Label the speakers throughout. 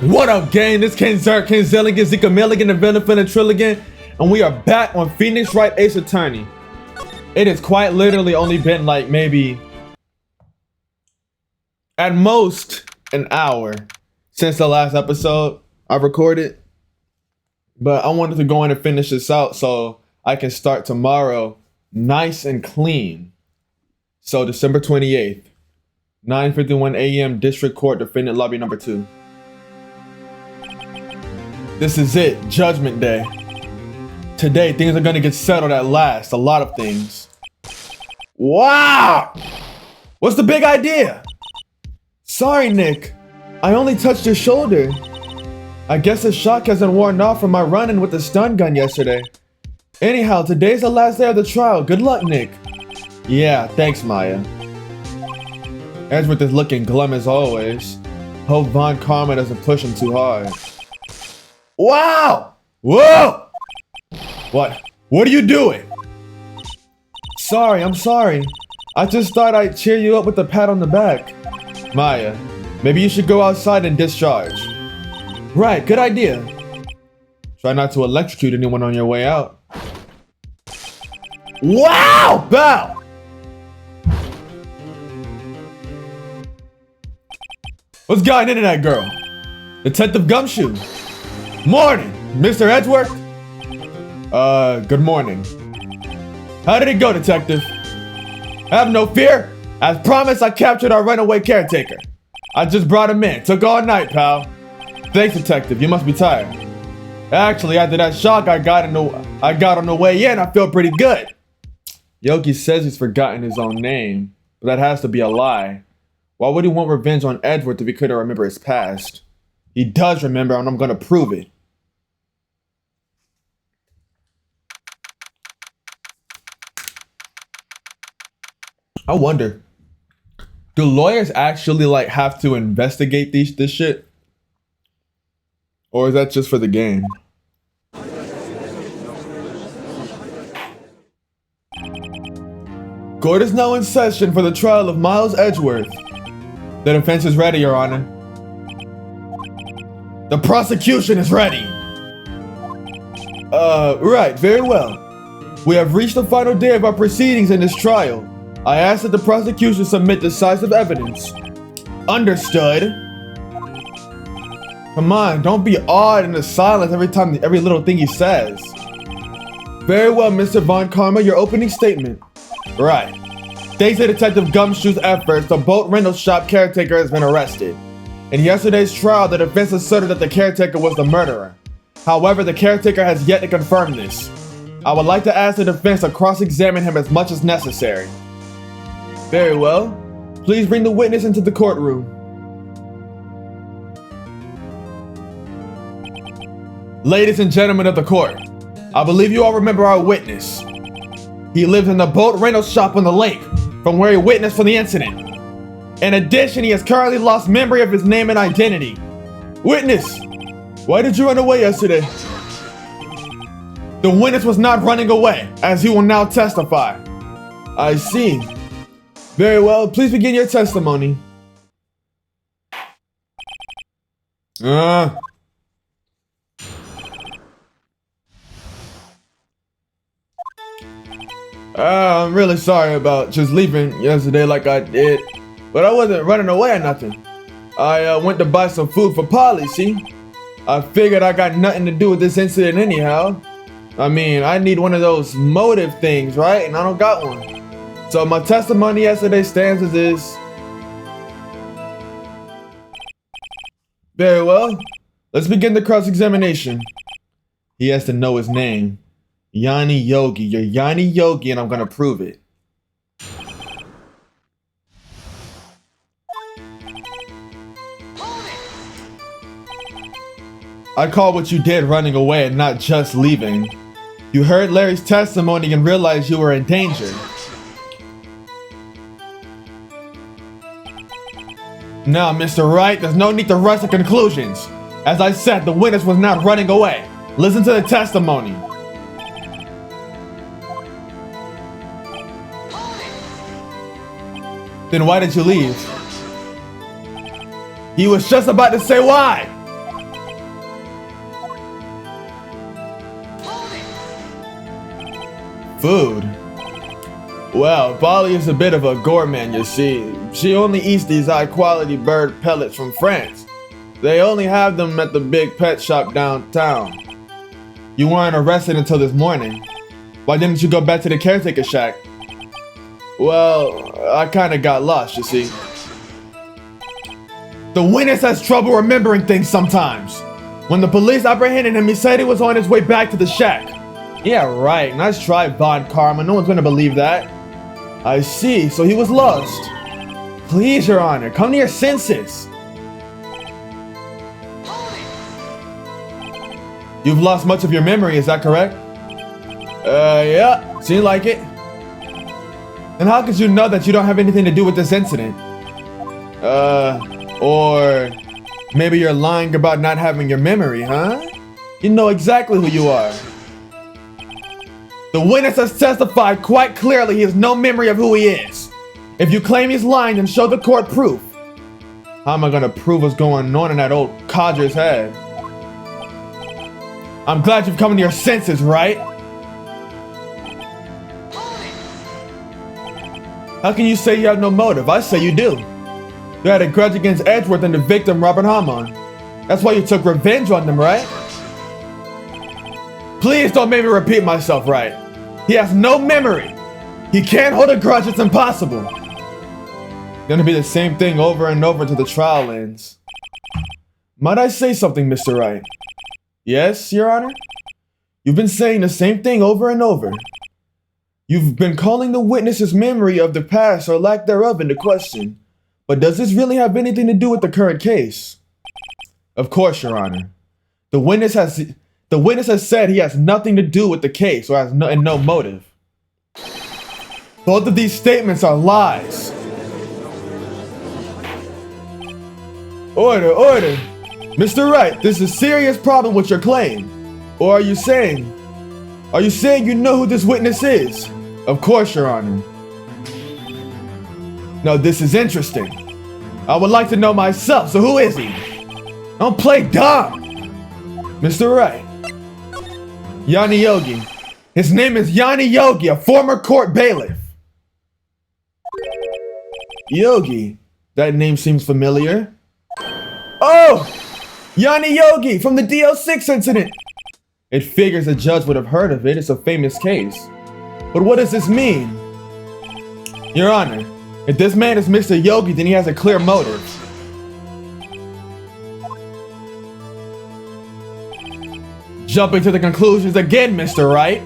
Speaker 1: What up, gang? This KenZerk, KenZerk, Zika Milligan, the villain for the Trilligan, and we are back on Phoenix Wright Ace Attorney. It has quite literally only been like maybe at most an hour since the last episode I recorded, but I wanted to go in and finish this out so I can start tomorrow nice and clean. So December 28th, 9:51 a.m. District Court, Defendant Lobby number 2. This is it, Judgment Day. Today, things are gonna get settled at last, a lot of things. Wow! What's the big idea? Sorry, Nick. I only touched your shoulder. I guess the shock hasn't worn off from my run-in with the stun gun yesterday. Anyhow, today's the last day of the trial. Good luck, Nick. Yeah, thanks, Maya. Edgeworth is looking glum as always. Hope Von Karma doesn't push him too hard. Wow! Whoa! What? What are you doing? Sorry, I'm sorry. I just thought I'd cheer you up with a pat on the back. Maya, maybe you should go outside and discharge. Right, good idea. Try not to electrocute anyone on your way out. Wow! Bow! What's gotten into that girl? Detective Gumshoe. Morning, Mr. Edgeworth. Good morning. How did it go, Detective? Have no fear. As promised, I captured our runaway caretaker. I just brought him in. Took all night, pal. Thanks, Detective. You must be tired. Actually, after that shock I got on the way in, I feel pretty good. Yogi says he's forgotten his own name, but that has to be a lie. Why would he want revenge on Edgeworth if he couldn't remember his past? He does remember, and I'm gonna prove it. I wonder, do lawyers actually have to investigate this shit? Or is that just for the game? Court is now in session for the trial of Miles Edgeworth. The defense is ready, Your Honor. The prosecution is ready. Right, very well. We have reached the final day of our proceedings in this trial. I ask that the prosecution submit decisive evidence. Understood. Come on, don't be awed in the silence every little thing he says. Very well, Mr. Von Karma, your opening statement. Right. Thanks to Detective Gumshoe's efforts, the boat rental shop caretaker has been arrested. In yesterday's trial, the defense asserted that the caretaker was the murderer. However, the caretaker has yet to confirm this. I would like to ask the defense to cross-examine him as much as necessary. Very well. Please bring the witness into the courtroom. Ladies and gentlemen of the court, I believe you all remember our witness. He lives in the boat rental shop on the lake, from where he witnessed for the incident. In addition, he has currently lost memory of his name and identity. Witness, why did you run away yesterday? The witness was not running away, as he will now testify. I see. Very well, please begin your testimony. I'm really sorry about just leaving yesterday like I did. But I wasn't running away or nothing. I went to buy some food for Polly, see? I figured I got nothing to do with this incident anyhow. I mean, I need one of those motive things, right? And I don't got one. So my testimony yesterday stands as is. Very well. Let's begin the cross-examination. He has to know his name. Yanni Yogi. You're Yanni Yogi, and I'm gonna prove it. I call what you did running away and not just leaving. You heard Larry's testimony and realized you were in danger. Now, Mr. Wright, there's no need to rush to conclusions. As I said, the witness was not running away. Listen to the testimony. Then why did you leave? He was just about to say why. Food? Well, Polly is a bit of a gourmand, you see. She only eats these high-quality bird pellets from France. They only have them at the big pet shop downtown. You weren't arrested until this morning. Why didn't you go back to the caretaker shack? Well, I kinda got lost, you see. The witness has trouble remembering things sometimes. When the police apprehended him, he said he was on his way back to the shack. Yeah, right. Nice try, Von Karma. No one's gonna believe that. I see. So he was lost. Please, Your Honor, come to your senses. You've lost much of your memory, is that correct? Yeah. Seems like it. And how could you know that you don't have anything to do with this incident? Or maybe you're lying about not having your memory, huh? You know exactly who you are. The witness has testified quite clearly he has no memory of who he is. If you claim he's lying, then show the court proof. How am I gonna prove what's going on in that old codger's head? I'm glad you've come to your senses, Wright. How can you say you have no motive? I say you do. You had a grudge against Edgeworth and the victim, Robert Hammond. That's why you took revenge on them, right? Please don't make me repeat myself, Wright. He has no memory. He can't hold a grudge, it's impossible. Gonna be the same thing over and over till the trial ends. Might I say something, Mr. Wright? Yes, Your Honor? You've been saying the same thing over and over. You've been calling the witness's memory of the past or lack thereof into question. But does this really have anything to do with the current case? Of course, Your Honor. The witness has said he has nothing to do with the case or has no motive. Both of these statements are lies. Order, order. Mr. Wright, there's a serious problem with your claim. Or are you saying you know who this witness is? Of course, Your Honor. Now this is interesting. I would like to know myself, so who is he? Don't play dumb. Mr. Wright. Yanni Yogi. His name is Yanni Yogi, a former court bailiff. Yogi. That name seems familiar. Oh! Yanni Yogi from the DL6 incident. It figures a judge would have heard of it. It's a famous case. But what does this mean? Your Honor, if this man is Mr. Yogi, then he has a clear motive. Jumping to the conclusions again, Mr. Wright.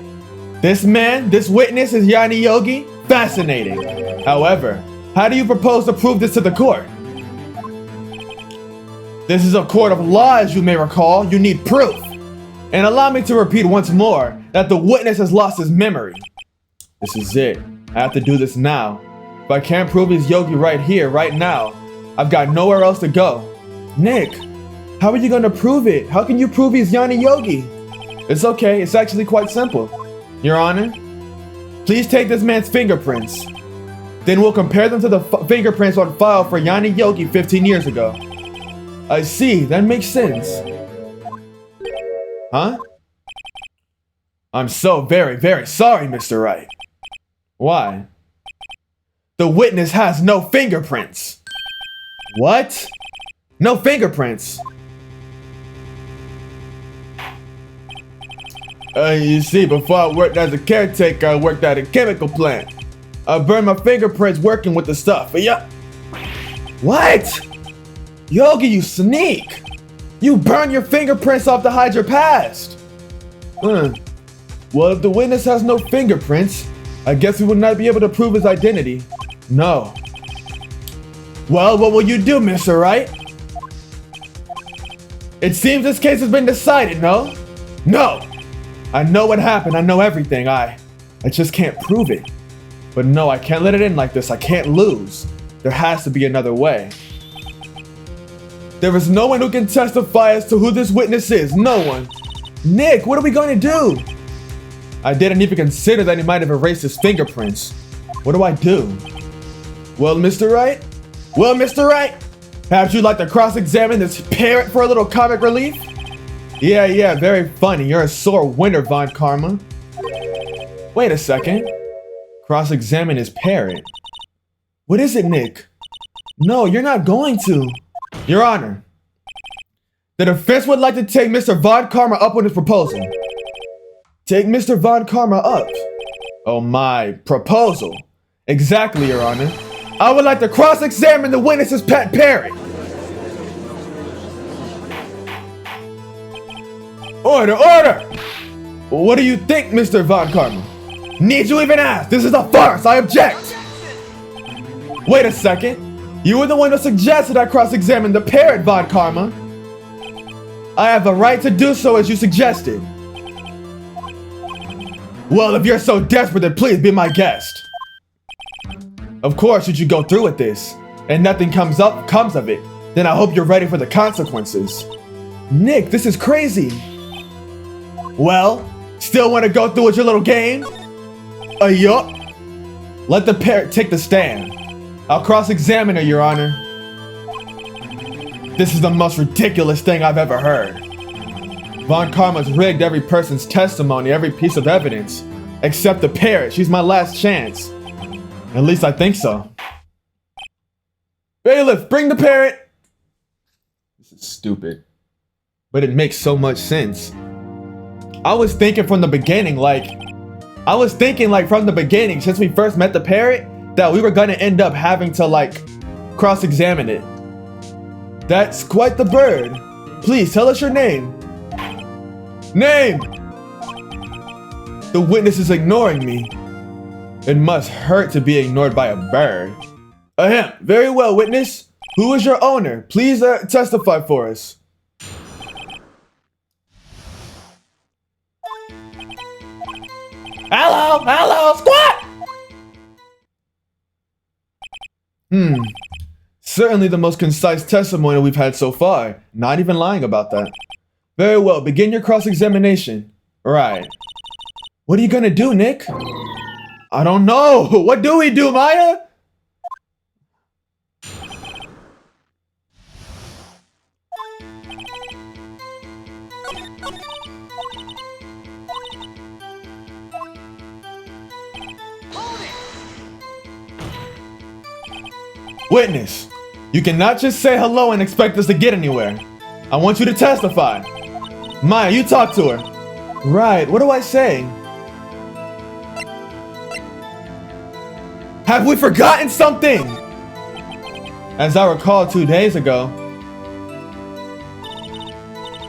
Speaker 1: This witness is Yanni Yogi? Fascinating. However, how do you propose to prove this to the court? This is a court of law, as you may recall. You need proof. And allow me to repeat once more that the witness has lost his memory. This is it. I have to do this now. If I can't prove he's Yogi right here, right now, I've got nowhere else to go. Nick, how are you going to prove it? How can you prove he's Yanni Yogi? It's okay. It's actually quite simple. Your Honor, please take this man's fingerprints. Then we'll compare them to the fingerprints on file for Yanni Yogi 15 years ago. I see. That makes sense. Huh? I'm so very, very sorry, Mr. Wright. Why? The witness has no fingerprints. What? No fingerprints? You see, before I worked as a caretaker, I worked at a chemical plant. I burned my fingerprints working with the stuff. Yeah. What? Yogi, you sneak! You burned your fingerprints off to hide your past! Well, if the witness has no fingerprints, I guess we would not be able to prove his identity. No. Well, what will you do, Mr. Wright? It seems this case has been decided, no? No! I know what happened, I know everything, I just can't prove it. But no, I can't let it in like this, I can't lose. There has to be another way. There is no one who can testify as to who this witness is, no one. Nick, what are we going to do? I didn't even consider that he might have erased his fingerprints. What do I do? Well, Mr. Wright? Well, Mr. Wright? Perhaps you'd like to cross-examine this parrot for a little comic relief? Yeah, very funny. You're a sore winner, Von Karma. Wait a second. Cross-examine his parrot. What is it, Nick? No, you're not going to. Your Honor, the defense would like to take Mr. Von Karma up on his proposal. Take Mr. Von Karma up. Oh my, proposal. Exactly, Your Honor. I would like to cross-examine the witness's pet parrot. Order, order! What do you think, Mr. Von Karma? Need you even ask? This is a farce, I object! Wait a second. You were the one who suggested I cross-examine the parrot, Von Karma. I have the right to do so as you suggested. Well, if you're so desperate, then please be my guest. Of course, should you go through with this, and nothing comes of it, then I hope you're ready for the consequences. Nick, this is crazy. Well, still want to go through with your little game? Yup. Let the parrot take the stand. I'll cross-examine her, Your Honor. This is the most ridiculous thing I've ever heard. Von Karma's rigged every person's testimony, every piece of evidence, except the parrot. She's my last chance. At least I think so. Bailiff, bring the parrot! This is stupid. But it makes so much sense. I was thinking from the beginning, since we first met the parrot, that we were gonna end up having to, cross-examine it. That's quite the bird. Please, tell us your name. Name! The witness is ignoring me. It must hurt to be ignored by a bird. Ahem. Very well, witness. Who is your owner? Please testify for us. Hello, squat! Certainly the most concise testimony we've had so far. Not even lying about that. Very well, begin your cross-examination. Right. What are you gonna do, Nick? I don't know. What do we do, Maya? Witness, you cannot just say hello and expect us to get anywhere. I want you to testify. Maya, you talk to her. Right, what do I say? Have we forgotten something? As I recall 2 days ago.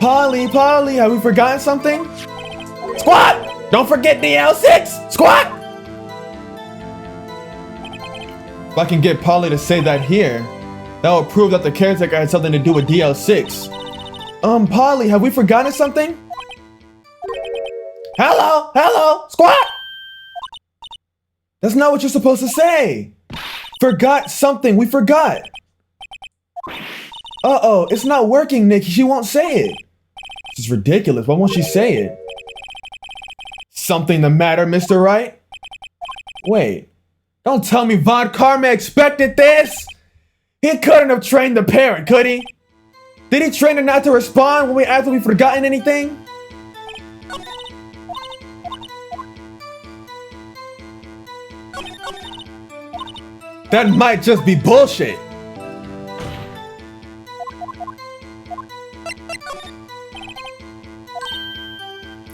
Speaker 1: Polly, have we forgotten something? Squat! Don't forget DL6! Squat! If I can get Polly to say that here, that will prove that the caretaker had something to do with DL6. Polly, have we forgotten something? Hello, squat! That's not what you're supposed to say. Forgot something, we forgot. Uh-oh, it's not working, Nick. She won't say it. This is ridiculous. Why won't she say it? Something the matter, Mr. Wright? Wait. Don't tell me Von Karma expected this! He couldn't have trained the parent, could he? Did he train her not to respond when we asked if we'd forgotten anything? That might just be bullshit.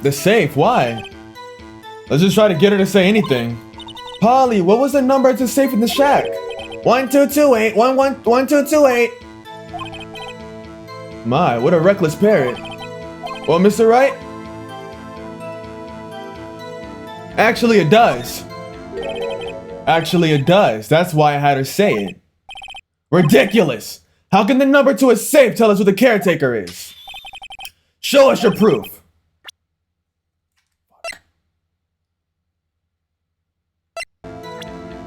Speaker 1: The safe, why? Let's just try to get her to say anything. Polly, what was the number to safe in the shack? 1228 1228. My, what a reckless parrot. Well, Mr. Wright? Actually, it does. That's why I had her say it. Ridiculous. How can the number to a safe tell us who the caretaker is? Show us your proof.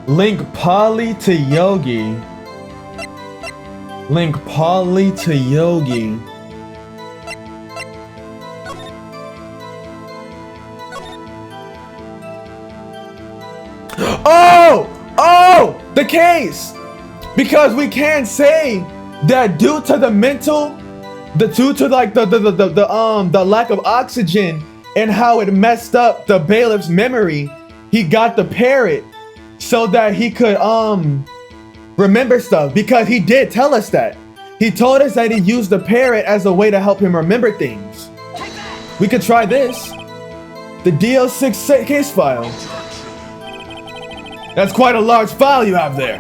Speaker 1: Link Polly to Yogi. Oh, the case. Because we can't say that due to the mental, the lack of oxygen and how it messed up the bailiff's memory, he got the parrot so that he could remember stuff, because he did tell us that. He told us that he used the parrot as a way to help him remember things. We could try this. The DL6 case file. That's quite a large file you have there.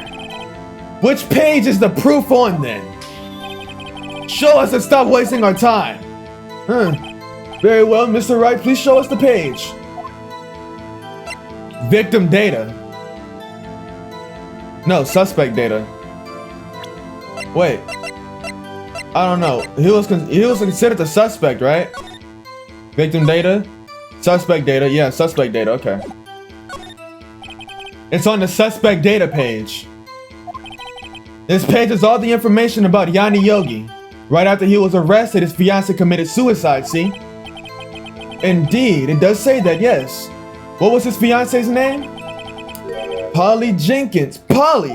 Speaker 1: Which page is the proof on then? Show us and stop wasting our time. Very well, Mr. Wright, please show us the page. Victim data. No, suspect data. Wait. I don't know. He was considered the suspect, right? Victim data? Suspect data. Yeah, suspect data. Okay. It's on the suspect data page. This page is all the information about Yanni Yogi. Right after he was arrested, his fiancée committed suicide, see? Indeed, it does say that, yes. What was his fiancée's name? Polly Jenkins. Polly!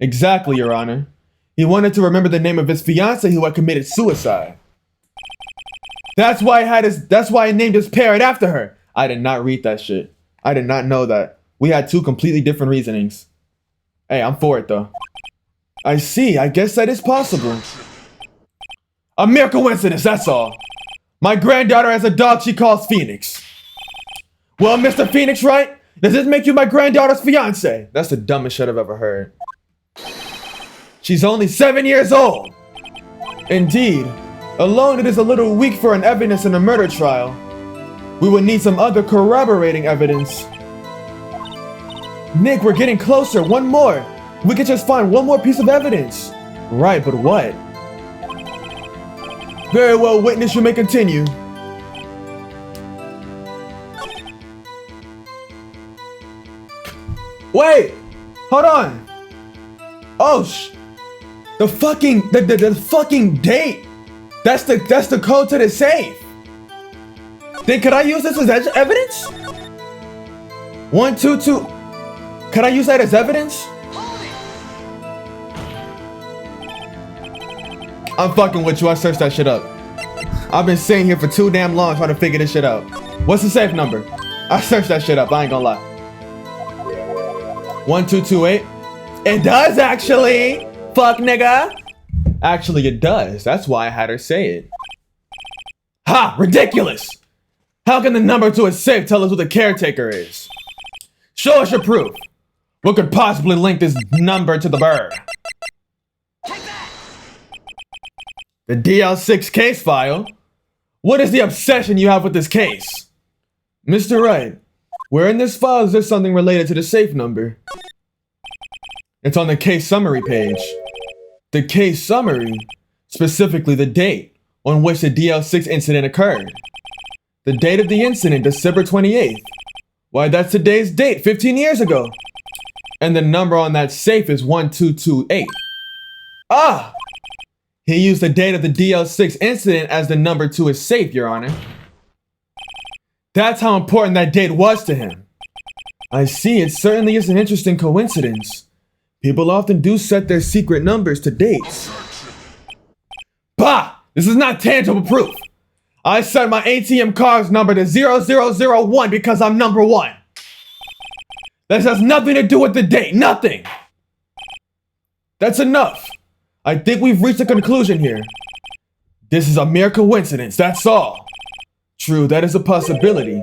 Speaker 1: Exactly, Your Honor. He wanted to remember the name of his fiancée who had committed suicide. That's why he named his parrot after her. I did not read that shit. I did not know that. We had two completely different reasonings. Hey, I'm for it though. I see, I guess that is possible. A mere coincidence, that's all. My granddaughter has a dog she calls Phoenix. Well, Mr. Phoenix, right? Does this make you my granddaughter's fiance? That's the dumbest shit I've ever heard. She's only 7 years old. Indeed. Alone, it is a little weak for an evidence in a murder trial. We would need some other corroborating evidence. Nick, we're getting closer. One more. We could just find one more piece of evidence. Right, but what? Very well, witness, you may continue. Wait! Hold on! Oh, the fucking date! That's the code to the safe! Then could I use this as evidence? 122. Could I use that as evidence? I'm fucking with you, I searched that shit up. I've been sitting here for too damn long trying to figure this shit out. What's the safe number? I searched that shit up, I ain't gonna lie. 1228. It does actually! Fuck nigga! Actually, it does. That's why I had her say it. Ha! Ridiculous! How can the number to a safe tell us who the caretaker is? Show us your proof. What could possibly link this number to the bird? The DL6 case file? What is the obsession you have with this case? Mr. Wright, where in this file is there something related to the safe number? It's on the case summary page. The case summary? Specifically the date on which the DL6 incident occurred. The date of the incident, December 28th. Why, that's today's date, 15 years ago. And the number on that safe is 1228. Ah! He used the date of the DL6 incident as the number to his safe, Your Honor. That's how important that date was to him. I see, it certainly is an interesting coincidence. People often do set their secret numbers to dates. Bah! This is not tangible proof. I set my ATM card's number to 0001 because I'm number one. This has nothing to do with the date, nothing. That's enough. I think we've reached a conclusion here. This is a mere coincidence, that's all. True, that is a possibility.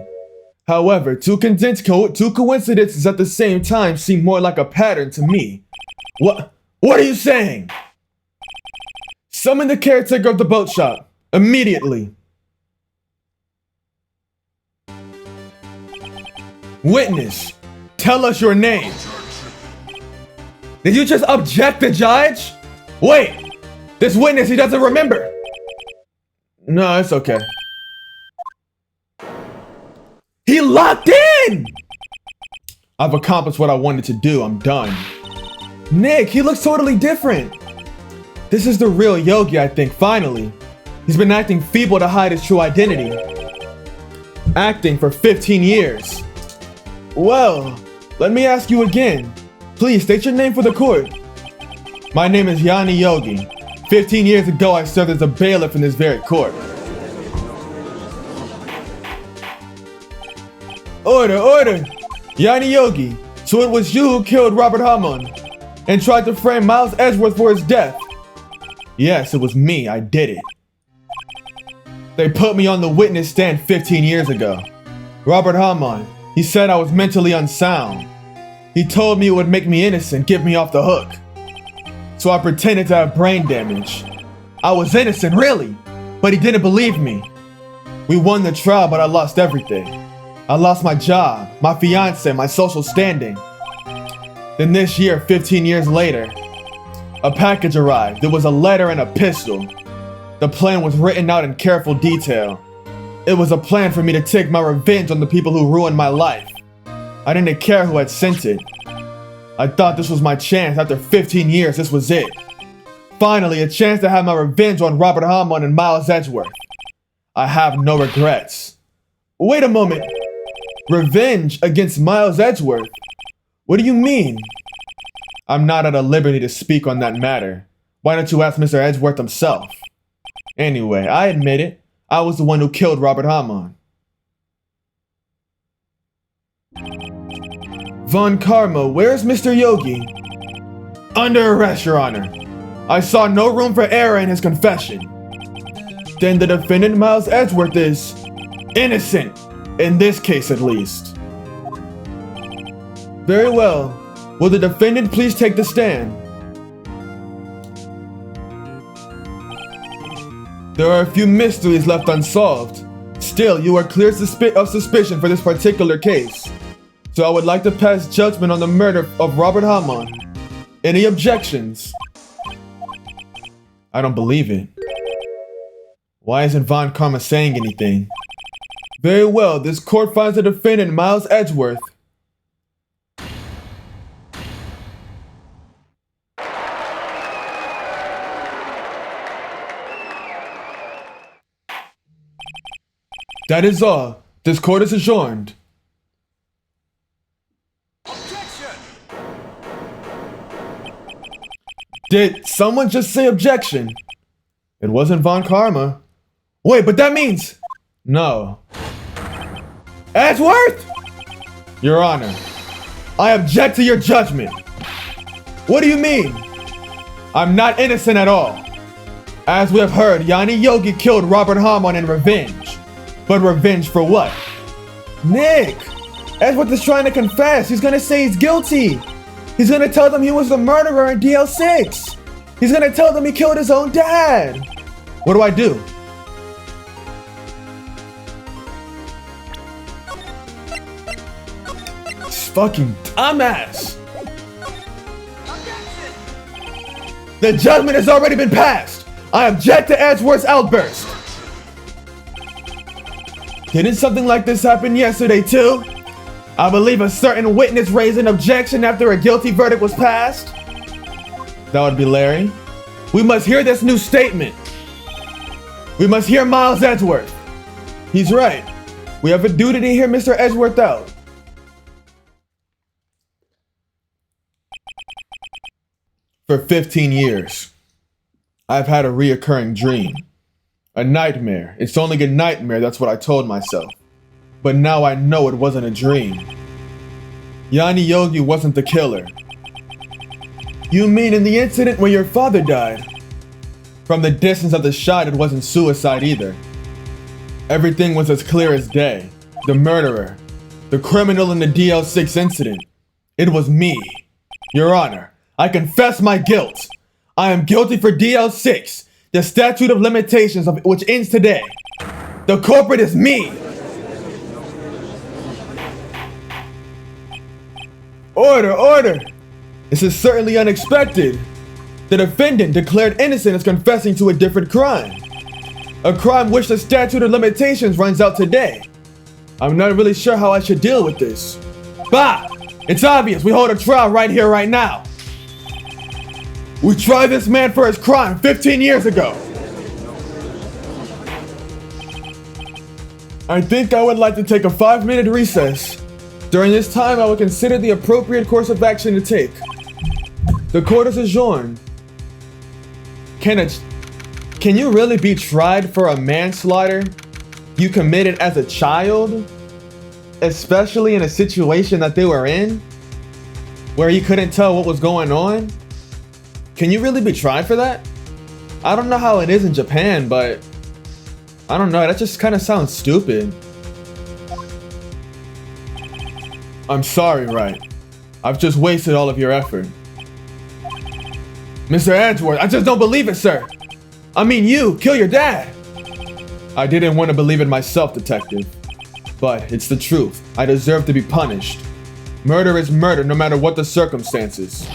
Speaker 1: However, two coincidences at the same time seem more like a pattern to me. What are you saying? Summon the caretaker of the boat shop, immediately. Witness, tell us your name. Did you just object the judge? Wait, this witness, he doesn't remember. No, it's okay. He locked in! I've accomplished what I wanted to do, I'm done. Nick, he looks totally different. This is the real Yogi, I think, finally. He's been acting feeble to hide his true identity. Acting for 15 years. Well, let me ask you again. Please state your name for the court. My name is Yanni Yogi. 15 years ago, I served as a bailiff in this very court. Order, order! Yanni Yogi, so it was you who killed Robert Hammond and tried to frame Miles Edgeworth for his death. Yes, it was me, I did it. They put me on the witness stand 15 years ago. Robert Hammond, he said I was mentally unsound. He told me it would make me innocent, get me off the hook. So I pretended to have brain damage. I was innocent, really, but he didn't believe me. We won the trial, but I lost everything. I lost my job, my fiance, my social standing. Then this year, 15 years later, a package arrived. There was a letter and a pistol. The plan was written out in careful detail. It was a plan for me to take my revenge on the people who ruined my life. I didn't care who had sent it. I thought this was my chance. After 15 years, this was it. Finally, a chance to have my revenge on Robert Hammond and Miles Edgeworth. I have no regrets. Wait a moment. Revenge against Miles Edgeworth? What do you mean? I'm not at a liberty to speak on that matter. Why don't you ask Mr. Edgeworth himself? Anyway, I admit it. I was the one who killed Robert Hammond. Von Karma, where's Mr. Yogi? Under arrest, Your Honor. I saw no room for error in his confession. Then the defendant, Miles Edgeworth, is innocent, in this case at least. Very well. Will the defendant please take the stand? There are a few mysteries left unsolved. Still, you are clear of suspicion for this particular case. So I would like to pass judgment on the murder of Robert Hammond. Any objections? I don't believe it. Why isn't Von Karma saying anything? Very well, this court finds the defendant Miles Edgeworth. That is all. This court is adjourned. Did someone just say objection? It wasn't Von Karma. Wait, but that means... No. Edgeworth? Your Honor, I object to your judgment. What do you mean? I'm not innocent at all. As we have heard, Yanni Yogi killed Robert Hammond in revenge. But revenge for what? Nick! Edgeworth is trying to confess. He's gonna say he's guilty. He's gonna tell them he was the murderer in DL6. He's gonna tell them he killed his own dad. What do I do? This fucking dumbass. The judgment has already been passed. I object to Edgeworth's outburst. Didn't something like this happen yesterday too? I believe a certain witness raised an objection after a guilty verdict was passed. That would be Larry. We must hear this new statement. We must hear Miles Edgeworth. He's right. We have a duty to hear Mr. Edgeworth out. For 15 years, I've had a reoccurring dream. A nightmare. It's only a nightmare, that's what I told myself. But now I know it wasn't a dream. Yanni Yogi wasn't the killer. You mean in the incident where your father died? From the distance of the shot, it wasn't suicide either. Everything was as clear as day. The murderer. The criminal in the DL6 incident. It was me. Your Honor, I confess my guilt. I am guilty for DL6, the statute of limitations of which ends today. The culprit is me. Order, order! This is certainly unexpected. The defendant declared innocent is confessing to a different crime. A crime which the statute of limitations runs out today. I'm not really sure how I should deal with this. Bah! It's obvious we hold a trial right here, right now. We tried this man for his crime 15 years ago. I think I would like to take a 5-minute recess. During this time, I will consider the appropriate course of action to take. The court is adjourned. Can you really be tried for a manslaughter you committed as a child? Especially in a situation that they were in, where he couldn't tell what was going on? Can you really be tried for that? I don't know how it is in Japan, but I don't know, that just kind of sounds stupid. I'm sorry, Wright. I've just wasted all of your effort. Mr. Edgeworth, I just don't believe it, sir. I mean, you kill your dad. I didn't want to believe it myself, detective. But it's the truth. I deserve to be punished. Murder is murder, no matter what the circumstances.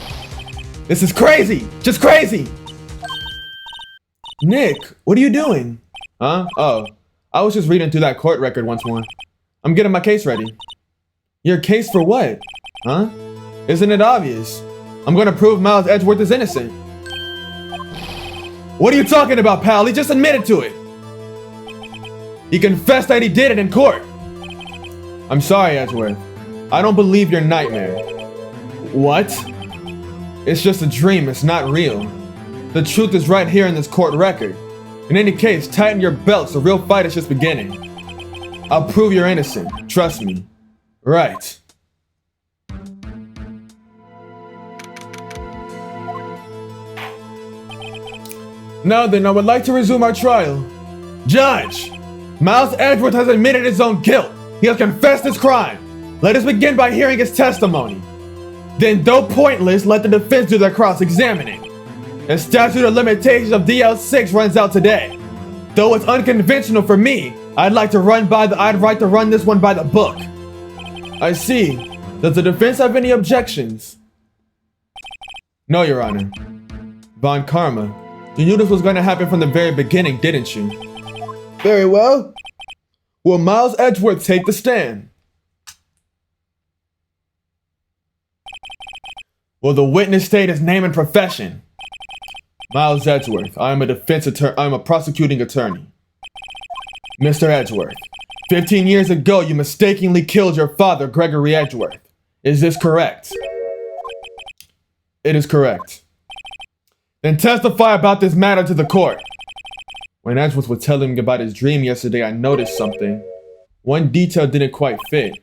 Speaker 1: This is crazy! Just crazy! Nick, what are you doing? Huh? Oh, I was just reading through that court record once more. I'm getting my case ready. Your case for what? Huh? Isn't it obvious? I'm gonna prove Miles Edgeworth is innocent. What are you talking about, pal? He just admitted to it. He confessed that he did it in court. I'm sorry, Edgeworth. I don't believe your nightmare. What? It's just a dream, it's not real. The truth is right here in this court record. In any case, tighten your belts, the real fight is just beginning. I'll prove you're innocent, trust me. Right. Now then, I would like to resume our trial. Judge! Miles Edgeworth has admitted his own guilt. He has confessed his crime. Let us begin by hearing his testimony. Then, though pointless, let the defense do their cross-examining. The statute of limitations of DL6 runs out today. Though it's unconventional for me, I'd like to run this one by the book. I see. Does the defense have any objections? No, Your Honor. Von Karma, you knew this was going to happen from the very beginning, didn't you? Very well. Will Miles Edgeworth take the stand? Will the witness state his name and profession? Miles Edgeworth, I am a prosecuting attorney. Mr. Edgeworth, 15 years ago you mistakenly killed your father, Gregory Edgeworth. Is this correct? It is correct. Then testify about this matter to the court. When Edgeworth was telling me about his dream yesterday, I noticed something. One detail didn't quite fit.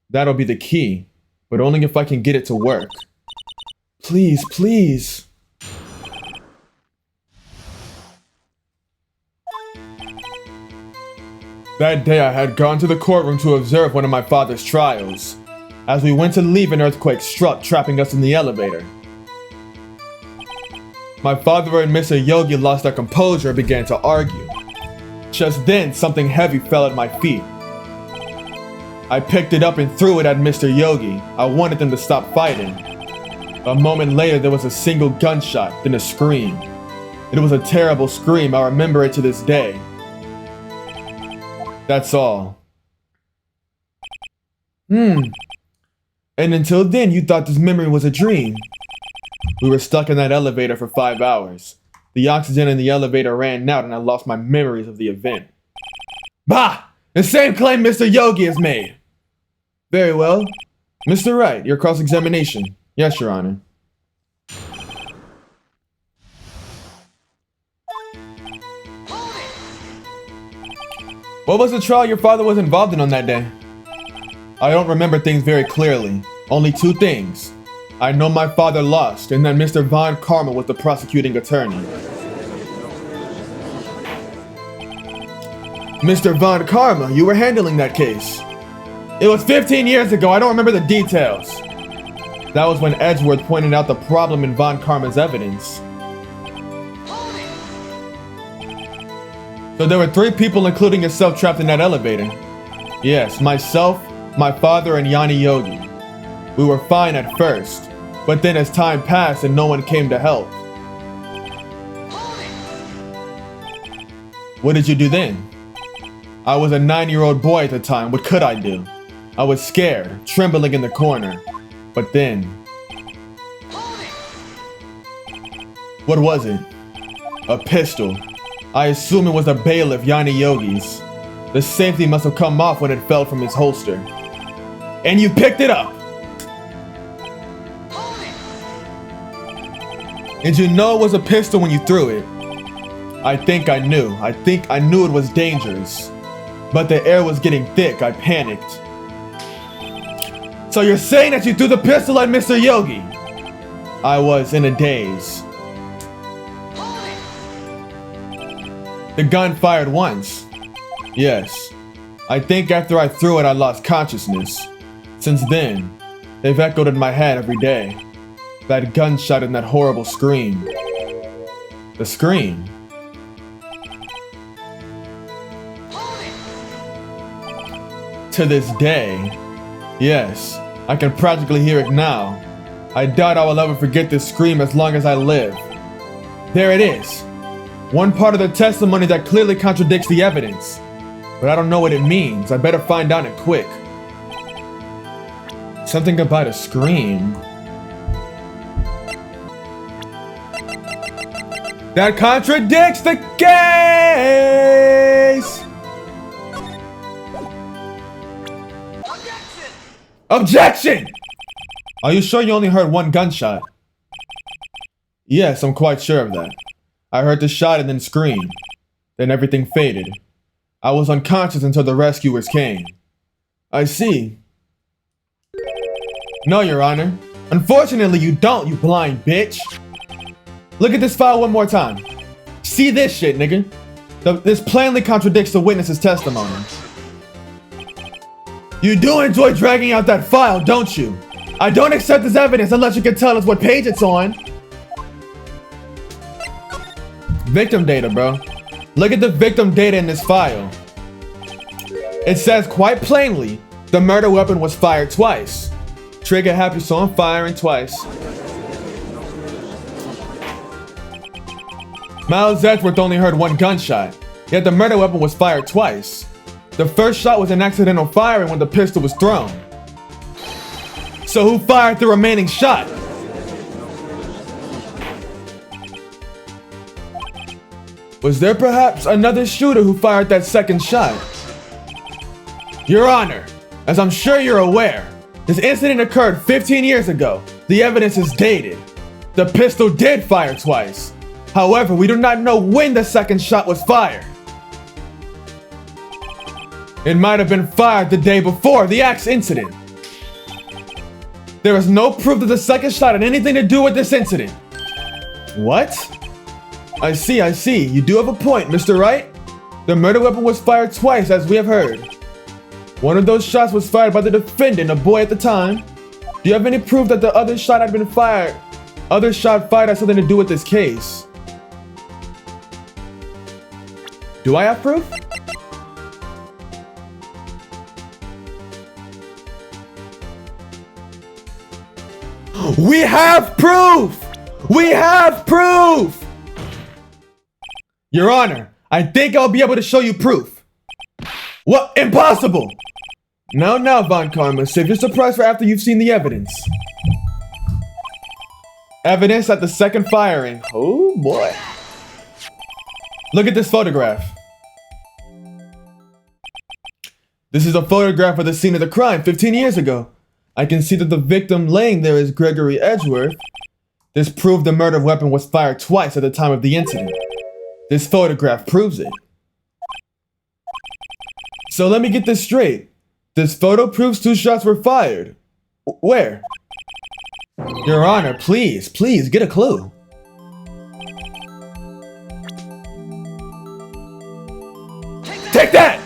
Speaker 1: That'll be the key, but only if I can get it to work. Please, please. That day I had gone to the courtroom to observe one of my father's trials. As we went to leave, an earthquake struck, trapping us in the elevator. My father and Mr. Yogi lost their composure and began to argue. Just then, something heavy fell at my feet. I picked it up and threw it at Mr. Yogi. I wanted them to stop fighting. A moment later, there was a single gunshot, then a scream. It was a terrible scream. I remember it to this day. That's all. And until then, you thought this memory was a dream. We were stuck in that elevator for 5 hours. The oxygen in the elevator ran out and I lost my memories of the event. Bah! The same claim Mr. Yogi has made. Very well. Mr. Wright, your cross-examination. Yes, Your Honor. What was the trial your father was involved in on that day? I don't remember things very clearly. Only 2 things. I know my father lost, and then Mr. Von Karma was the prosecuting attorney. Mr. Von Karma, you were handling that case. It was 15 years ago, I don't remember the details. That was when Edgeworth pointed out the problem in Von Karma's evidence. So there were 3 people, including yourself, trapped in that elevator. Yes, myself, my father, and Yanni Yogi. We were fine at first, but then as time passed and no one came to help. What did you do then? I was a 9-year-old boy at the time. What could I do? I was scared, trembling in the corner. But then... What was it? A pistol. I assume it was a bailiff, Yanni Yogi's. The safety must have come off when it fell from his holster. And you picked it up! Did you know it was a pistol when you threw it? I think I knew. I knew it was dangerous. But the air was getting thick. I panicked. So you're saying that you threw the pistol at Mr. Yogi? I was in a daze. The gun fired once. Yes. I think after I threw it, I lost consciousness. Since then, they've echoed in my head every day. That gunshot and that horrible scream. The scream. To this day, yes, I can practically hear it now. I doubt I will ever forget this scream as long as I live. There it is. One part of the testimony that clearly contradicts the evidence. But I don't know what it means. I better find out it quick. Something about a scream. That contradicts the case! Objection! Are you sure you only heard one gunshot? Yes, I'm quite sure of that. I heard the shot and then screamed. Then everything faded. I was unconscious until the rescuers came. I see. No, Your Honor. Unfortunately, you don't, you blind bitch. Look at this file one more time. See this shit, nigga. This plainly contradicts the witness's testimony. You do enjoy dragging out that file, don't you? I don't accept this evidence unless you can tell us what page it's on. Victim data, bro. Look at the victim data in this file. It says quite plainly, the murder weapon was fired twice. Trigger happy, so I'm firing twice. Miles Edgeworth only heard one gunshot, yet the murder weapon was fired twice. The first shot was an accidental firing when the pistol was thrown. So who fired the remaining shot? Was there perhaps another shooter who fired that second shot? Your Honor, as I'm sure you're aware, this incident occurred 15 years ago. The evidence is dated. The pistol did fire twice. However, we do not know when the second shot was fired. It might have been fired the day before the axe incident. There is no proof that the second shot had anything to do with this incident. What? I see. You do have a point, Mr. Wright. The murder weapon was fired twice, as we have heard. One of those shots was fired by the defendant, a boy at the time. Do you have any proof that the other shot had been fired? Other shot fired had something to do with this case. Do I have proof? We have proof! We have proof! Your Honor, I think I'll be able to show you proof. What? Impossible! Now, Von Karma, save your surprise for after you've seen the evidence. Evidence at the second firing. Oh boy. Look at this photograph. This is a photograph of the scene of the crime 15 years ago. I can see that the victim laying there is Gregory Edgeworth. This proved the murder weapon was fired twice at the time of the incident. This photograph proves it. So let me get this straight. This photo proves 2 shots were fired. Where? Your Honor, please, get a clue. Take that!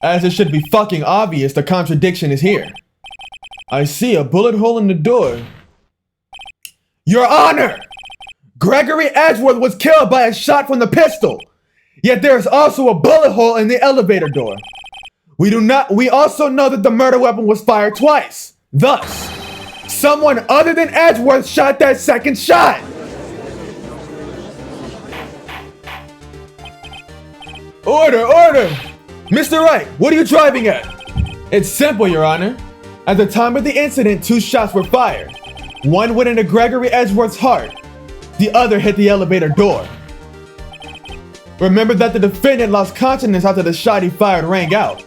Speaker 1: As it should be fucking obvious, the contradiction is here. I see a bullet hole in the door. Your Honor! Gregory Edgeworth was killed by a shot from the pistol. Yet there is also a bullet hole in the elevator door. We also know that the murder weapon was fired twice. Thus, someone other than Edgeworth shot that second shot. Order! Mr. Wright, what are you driving at? It's simple, Your Honor. At the time of the incident, 2 shots were fired. One went into Gregory Edgeworth's heart. The other hit the elevator door. Remember that the defendant lost consciousness after the shot he fired rang out.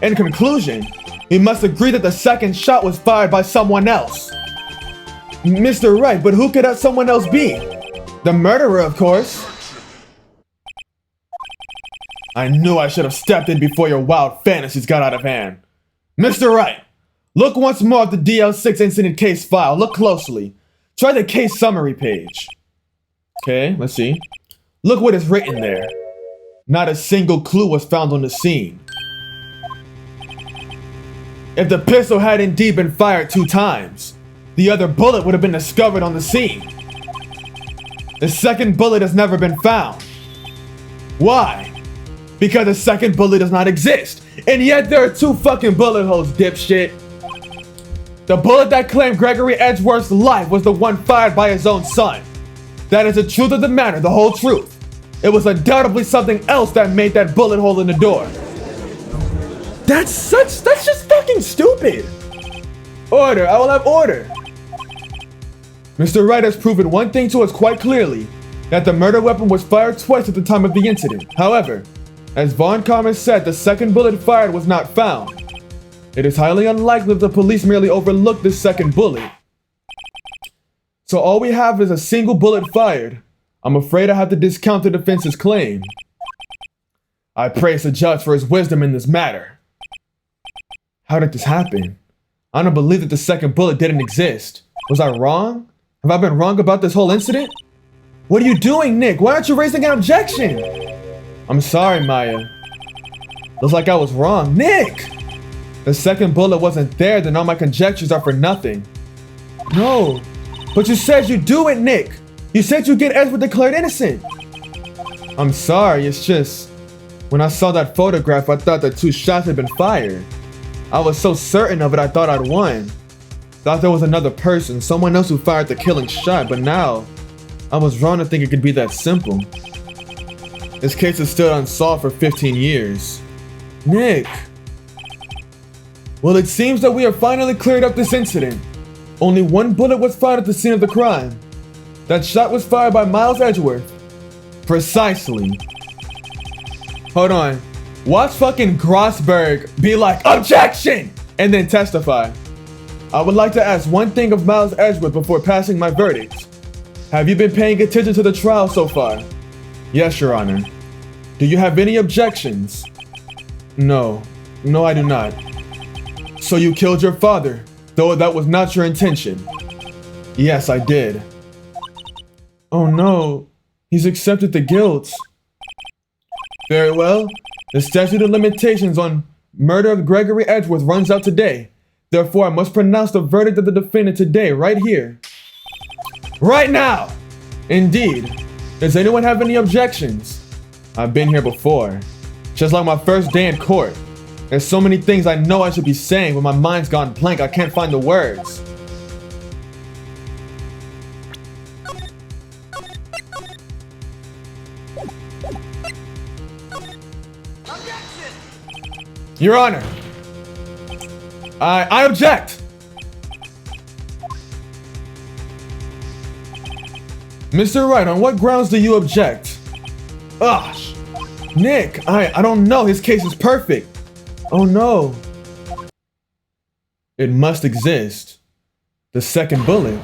Speaker 1: In conclusion, we must agree that the second shot was fired by someone else. Mr. Wright, but who could that someone else be? The murderer, of course. I knew I should have stepped in before your wild fantasies got out of hand. Mr. Wright, look once more at the DL6 incident case file. Look closely. Try the case summary page. Okay, let's see. Look what is written there. Not a single clue was found on the scene. If the pistol had indeed been fired 2 times, the other bullet would have been discovered on the scene. The second bullet has never been found. Why? Because the second bullet does not exist. And yet there are 2 fucking bullet holes, dipshit. The bullet that claimed Gregory Edgeworth's life was the one fired by his own son. That is the truth of the matter, the whole truth. It was undoubtedly something else that made that bullet hole in the door. That's just fucking stupid. Order, I will have order. Mr. Wright has proven one thing to us quite clearly, that the murder weapon was fired twice at the time of the incident. However, as Von Karma said, the second bullet fired was not found. It is highly unlikely that the police merely overlooked this second bullet. So all we have is a single bullet fired. I'm afraid I have to discount the defense's claim. I praise the judge for his wisdom in this matter. How did this happen? I don't believe that the second bullet didn't exist. Was I wrong? Have I been wrong about this whole incident? What are you doing, Nick? Why aren't you raising an objection? I'm sorry, Maya. Looks like I was wrong. Nick! The second bullet wasn't there, then all my conjectures are for nothing. No, but you said you'd do it, Nick. You said you'd get Edward declared innocent. I'm sorry, it's just, when I saw that photograph, I thought that 2 shots had been fired. I was so certain of it, I thought I'd won. Thought there was another person, someone else who fired the killing shot, but now, I was wrong to think it could be that simple. This case is still unsolved for 15 years. Nick. Well, it seems that we have finally cleared up this incident. Only 1 bullet was fired at the scene of the crime. That shot was fired by Miles Edgeworth. Precisely. Hold on. Watch fucking Grossberg be like, objection! And then testify. I would like to ask one thing of Miles Edgeworth before passing my verdict. Have you been paying attention to the trial so far? Yes, Your Honor. Do you have any objections? No. No, I do not. So you killed your father, though that was not your intention? Yes, I did. Oh no, he's accepted the guilt. Very well. The statute of limitations on murder of Gregory Edgeworth runs out today. Therefore, I must pronounce the verdict of the defendant today, right here. Right now! Indeed. Does anyone have any objections? I've been here before. Just like my first day in court. There's so many things I know I should be saying, but my mind's gone blank. I can't find the words. Your Honor, I object. Mr. Wright, on what grounds do you object? Ugh, Nick, I don't know. His case is perfect. Oh no. It must exist. The second bullet.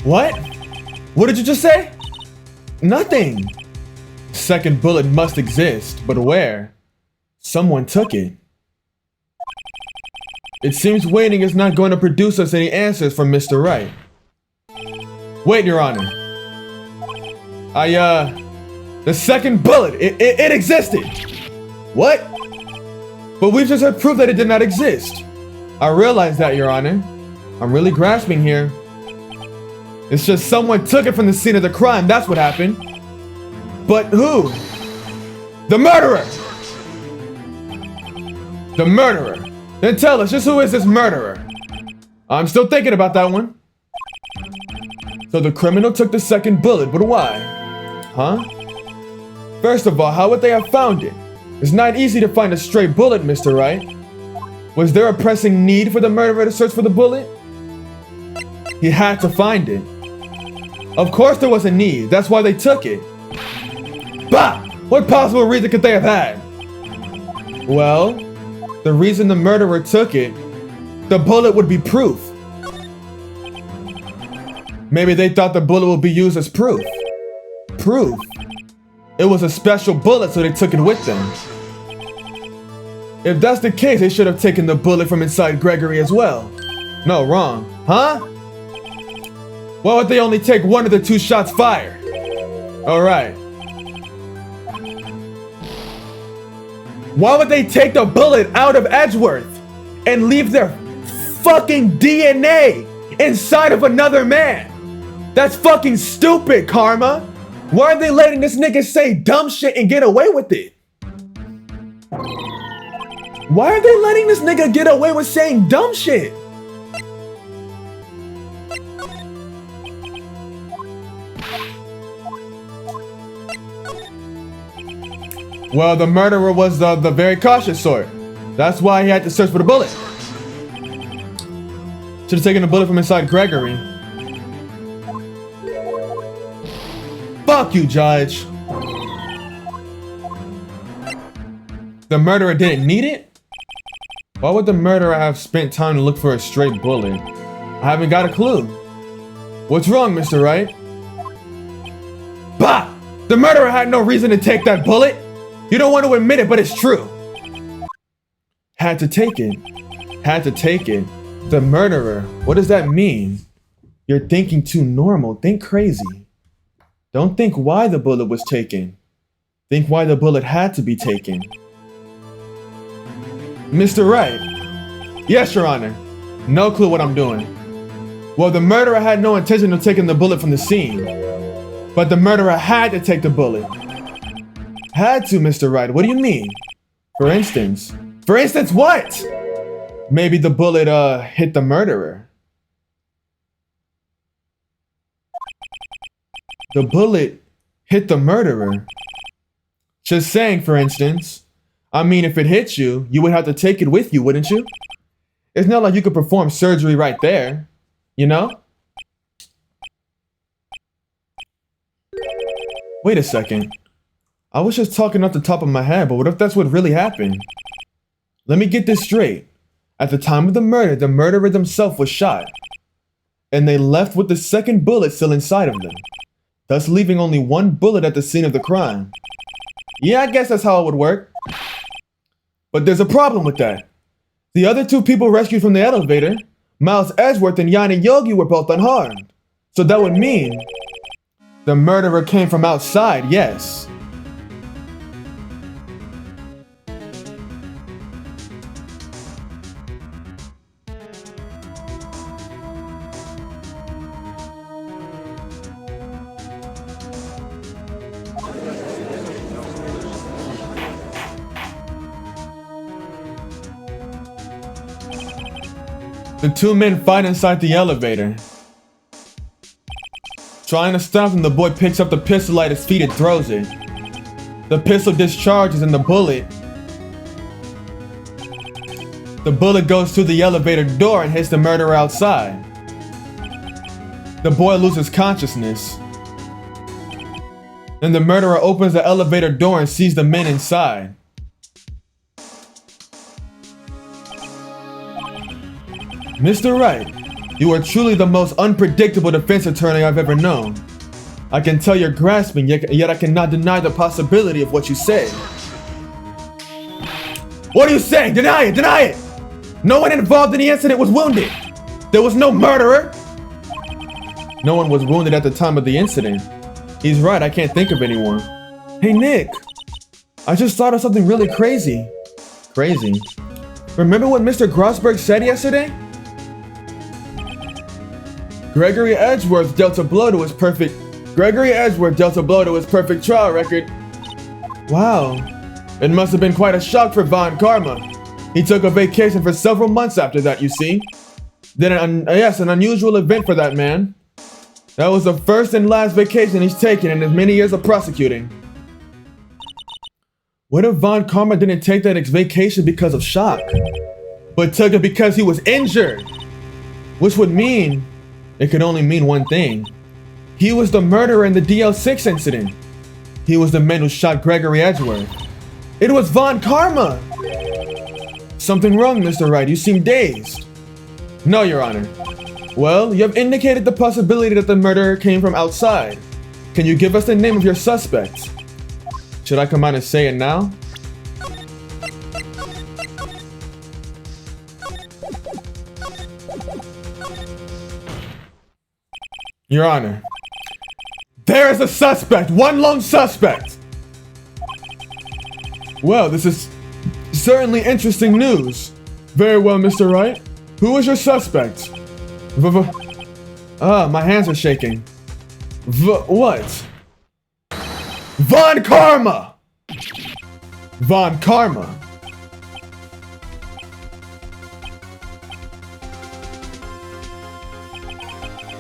Speaker 1: What? What did you just say? Nothing. Second bullet must exist, but where? Someone took it. It seems waiting is not going to produce us any answers from Mr. Wright. Wait, Your Honor. The second bullet, it existed. What? But we've just had proof that it did not exist. I realize that, Your Honor. I'm really grasping here. It's just someone took it from the scene of the crime, that's what happened. But who? The murderer! The murderer. Then tell us, just who is this murderer? I'm still thinking about that one. So the criminal took the second bullet, but why? Huh? First of all, how would they have found it? It's not easy to find a stray bullet, Mr. Wright. Was there a pressing need for the murderer to search for the bullet? He had to find it. Of course there was a need, that's why they took it. Bah! What possible reason could they have had? Well, the reason the murderer took it, the bullet would be proof. Maybe they thought the bullet would be used as proof. Proof? It was a special bullet, so they took it with them. If that's the case, they should have taken the bullet from inside Gregory as well. No, wrong. Huh? Why would they only take one of the 2 shots fired? Alright. Why would they take the bullet out of Edgeworth and leave their fucking DNA inside of another man? That's fucking stupid, Karma. Why are they letting this nigga say dumb shit and get away with it? Why are they letting this nigga get away with saying dumb shit? Well, the murderer was the very cautious sort. That's why he had to search for the bullet. Should have taken the bullet from inside Gregory. Fuck you, Judge. The murderer didn't need it? Why would the murderer have spent time to look for a straight bullet? I haven't got a clue. What's wrong, Mr. Wright? Bah! The murderer had no reason to take that bullet. You don't want to admit it, but it's true. Had to take it. Had to take it. The murderer. What does that mean? You're thinking too normal. Think crazy. Don't think why the bullet was taken. Think why the bullet had to be taken. Mr. Wright. Yes, Your Honor. No clue what I'm doing. Well, the murderer had no intention of taking the bullet from the scene. But the murderer had to take the bullet. Had to, Mr. Wright. What do you mean? For instance. For instance, what? Maybe the bullet, hit the murderer. The bullet hit the murderer. Just saying, for instance. I mean, if it hit you, you would have to take it with you, wouldn't you? It's not like you could perform surgery right there, you know? Wait a second. I was just talking off the top of my head, but what if that's what really happened? Let me get this straight. At the time of the murderer themselves was shot. And they left with the second bullet still inside of them. Thus leaving only one bullet at the scene of the crime. Yeah, I guess that's how it would work. But there's a problem with that. The other 2 people rescued from the elevator, Miles Edgeworth and Yanni Yogi, were both unharmed. So that would mean the murderer came from outside, yes. The 2 men fight inside the elevator. Trying to stop him, the boy picks up the pistol at his feet and throws it. The pistol discharges and the bullet goes through the elevator door and hits the murderer outside. The boy loses consciousness. Then the murderer opens the elevator door and sees the men inside. Mr. Wright, you are truly the most unpredictable defense attorney I've ever known. I can tell you're grasping, yet I cannot deny the possibility of what you say. What are you saying? Deny it! Deny it! No one involved in the incident was wounded. There was no murderer. No one was wounded at the time of the incident. He's right, I can't think of anyone. Hey Nick, I just thought of something really crazy. Crazy? Remember what Mr. Grossberg said yesterday? Gregory Edgeworth dealt a blow to his perfect trial record. Wow. It must have been quite a shock for Von Karma. He took a vacation for several months after that, you see. Then an unusual event for that man. That was the first and last vacation he's taken in his many years of prosecuting. What if Von Karma didn't take that vacation because of shock, but took it because he was injured? Which would mean, it could only mean one thing. He was the murderer in the DL6 incident. He was the man who shot Gregory Edgeworth. It was Von Karma! Something wrong, Mr. Wright. You seem dazed. No, Your Honor. Well, you have indicated the possibility that the murderer came from outside. Can you give us the name of your suspect? Should I come out and say it now? Your Honor, there is a suspect, one lone suspect. Well, this is certainly interesting news. Very well, Mr. Wright. Who is your suspect? My hands are shaking. What? Von Karma! Von Karma.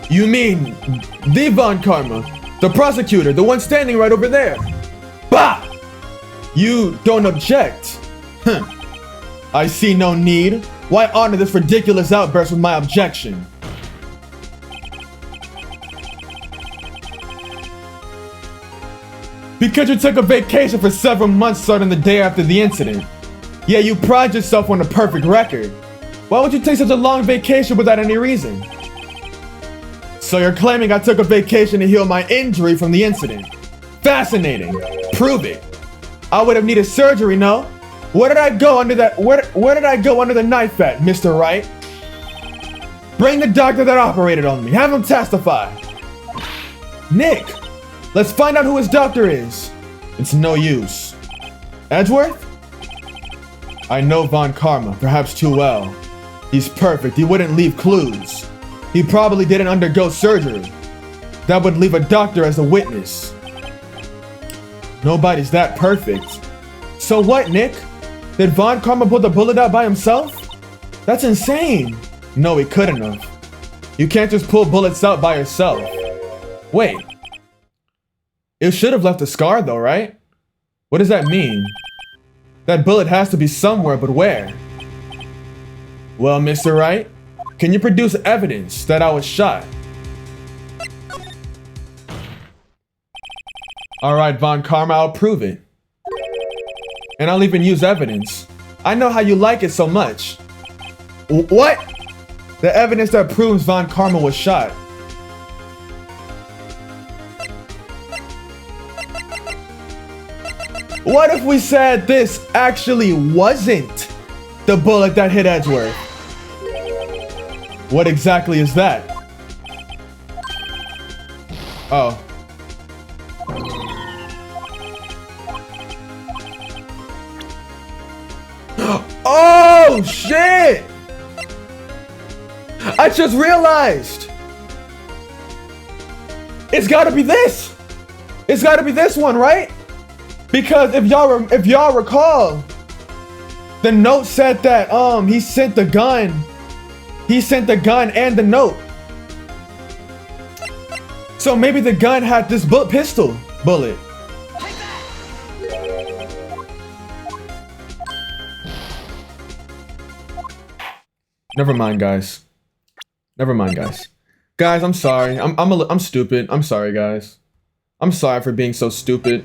Speaker 1: You mean the Von Karma, the prosecutor, the one standing right over there? Bah! You don't object? I see no need. Why honor this ridiculous outburst with my objection? Because you took a vacation for several months starting the day after the incident. Yeah, you pride yourself on a perfect record. Why would you take such a long vacation without any reason? So you're claiming I took a vacation to heal my injury from the incident. Fascinating. Prove it. I would have needed surgery, no? Where did I go under that? Where did I go under the knife at, Mr. Wright? Bring the doctor that operated on me. Have him testify. Nick, let's find out who his doctor is. It's no use. Edgeworth? I know Von Karma, perhaps too well. He's perfect. He wouldn't leave clues. He probably didn't undergo surgery. That would leave a doctor as a witness. Nobody's that perfect. So what, Nick? Did Von Karma pull the bullet out by himself? That's insane. No, he couldn't have. You can't just pull bullets out by yourself. Wait. It should have left a scar though, right? What does that mean? That bullet has to be somewhere, but where? Well, Mr. Wright, can you produce evidence that I was shot? Alright, Von Karma, I'll prove it. And I'll even use evidence. I know how you like it so much. What? The evidence that proves Von Karma was shot. What if we said this actually wasn't the bullet that hit Edgeworth? What exactly is that? Oh. Oh, shit! I just realized! It's gotta be this! It's gotta be this one, right? Because if y'all recall, the note said that he sent the gun and the note. So maybe the gun had this pistol bullet. Never mind, guys. Never mind, guys. Guys, I'm sorry. I'm stupid. I'm sorry, guys. I'm sorry for being so stupid.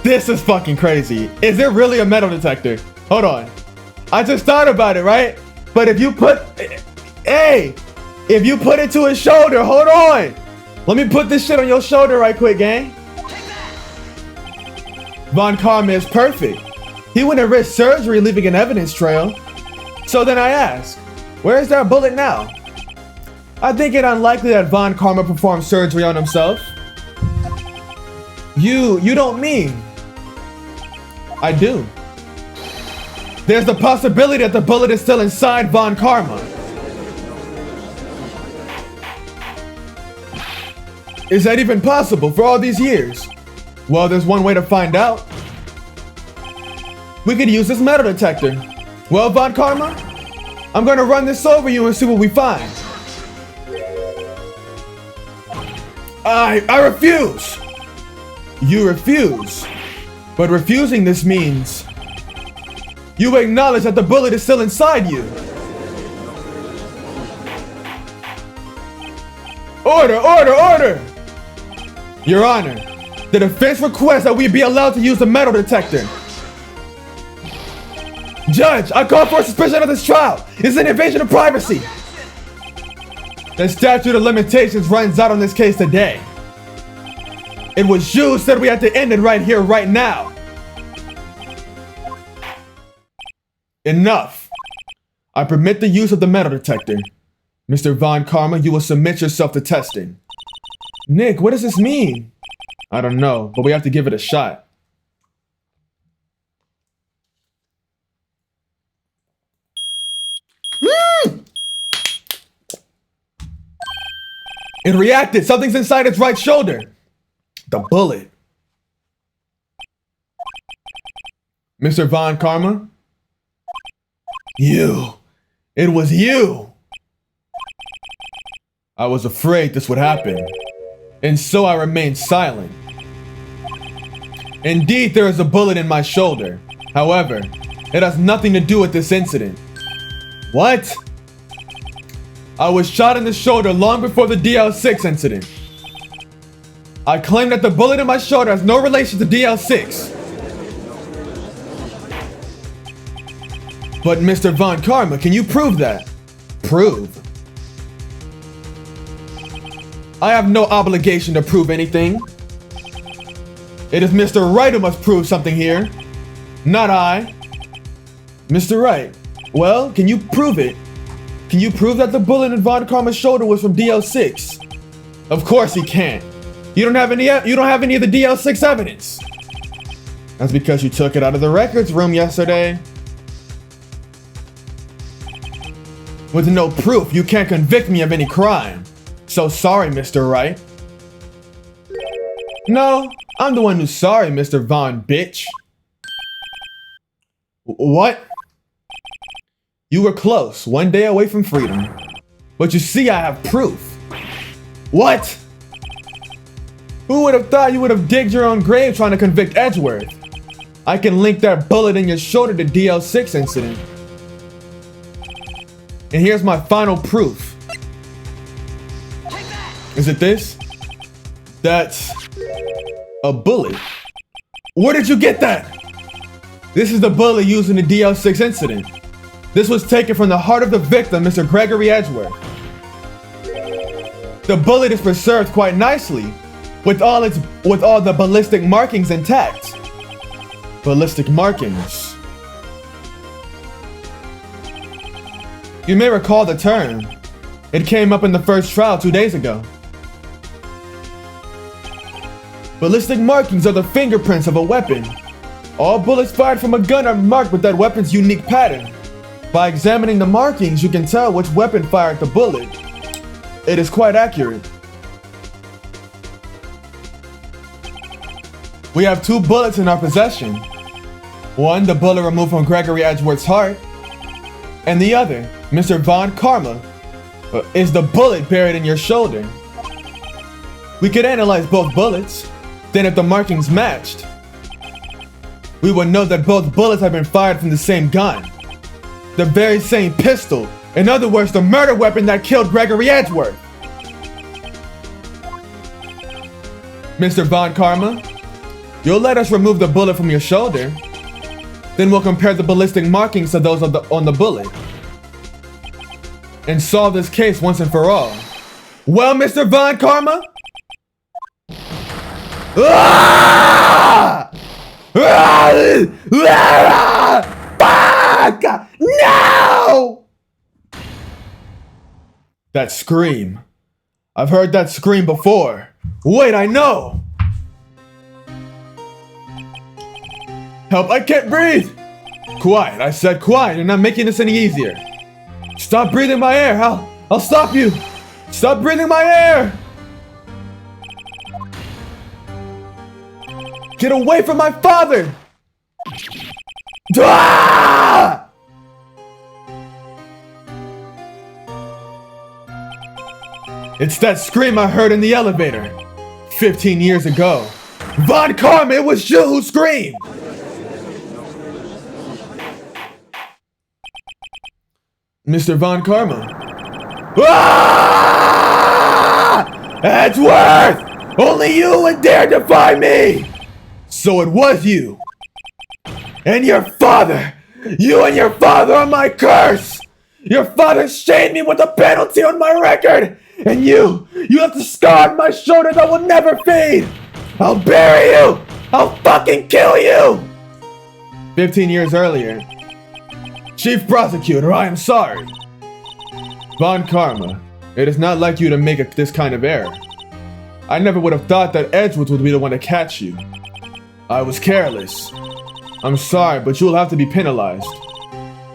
Speaker 1: This is fucking crazy. Is there really a metal detector? Hold on. I just thought about it, right? But if you put... Hey! If you put it to his shoulder, hold on! Let me put this shit on your shoulder right quick, gang. Von Karma is perfect. He wouldn't risk surgery leaving an evidence trail. So then I ask, where is that bullet now? I think it unlikely that Von Karma performed surgery on himself. You don't mean... I do. There's the possibility that the bullet is still inside Von Karma. Is that even possible for all these years? Well, there's one way to find out. We could use this metal detector. Well, Von Karma, I'm gonna run this over you and see what we find. I refuse. You refuse. But refusing this means you acknowledge that the bullet is still inside you. Order, order, order! Your Honor, the defense requests that we be allowed to use the metal detector. Judge, I call for a suspension of this trial. It's an invasion of privacy. The statute of limitations runs out on this case today. It was you who said we had to end it right here, right now. Enough. I permit the use of the metal detector. Mr. Von Karma, you will submit yourself to testing. Nick, what does this mean? I don't know, but we have to give it a shot. It reacted. Something's inside its right shoulder. The bullet. Mr. Von Karma? You. It was you. I was afraid this would happen, and so I remained silent. Indeed, there is a bullet in my shoulder. However, it has nothing to do with this incident. What? I was shot in the shoulder long before the DL6 incident. I claim that the bullet in my shoulder has no relation to DL6. But Mr. Von Karma, can you prove that? Prove? I have no obligation to prove anything. It is Mr. Wright who must prove something here, not I. Mr. Wright, well, can you prove it? Can you prove that the bullet in Von Karma's shoulder was from DL6? Of course he can't. You don't have any of the DL6 evidence. That's because you took it out of the records room yesterday. With no proof, you can't convict me of any crime. So sorry, Mr. Wright. No, I'm the one who's sorry, Mr. Von Bitch. What? You were close, one day away from freedom. But you see, I have proof. What? Who would have thought you would have digged your own grave trying to convict Edgeworth? I can link that bullet in your shoulder to DL6 incident. And here's my final proof. Is it this? That's a bullet. Where did you get that? This is the bullet used in the DL6 incident. This was taken from the heart of the victim, Mr. Gregory Edgeworth. The bullet is preserved quite nicely, with all the ballistic markings intact. Ballistic markings. You may recall the term. It came up in the first trial 2 days ago. Ballistic markings are the fingerprints of a weapon. All bullets fired from a gun are marked with that weapon's unique pattern. By examining the markings, you can tell which weapon fired the bullet. It is quite accurate. We have 2 bullets in our possession. One, the bullet removed from Gregory Edgeworth's heart, and the other, Mr. Von Karma, is the bullet buried in your shoulder. We could analyze both bullets. Then if the markings matched, we would know that both bullets have been fired from the same gun. The very same pistol. In other words, the murder weapon that killed Gregory Edgeworth. Mr. Von Karma, you'll let us remove the bullet from your shoulder. Then we'll compare the ballistic markings to those on the bullet. And solve this case once and for all. Well, Mr. Von Karma? Ah! Fuck! No! That scream. I've heard that scream before. Wait, I know! Help, I can't breathe! Quiet, I said quiet. You're not making this any easier. Stop breathing my air. I'll stop you. Stop breathing my air! Get away from my father! Ah! It's that scream I heard in the elevator 15 years ago. Von Karma, it was you who screamed! Mr. Von Karma. Ah! Edgeworth! Only you would dare defy me! So it was you. And your father! You and your father are my curse! Your father shamed me with a penalty on my record! And you left a scar on my shoulder that will never fade! I'll bury you! I'll fucking kill you! 15 years earlier. Chief Prosecutor, I am sorry. Von Karma, it is not like you to make this kind of error. I never would have thought that Edgeworth would be the one to catch you. I was careless. I'm sorry, but you'll have to be penalized.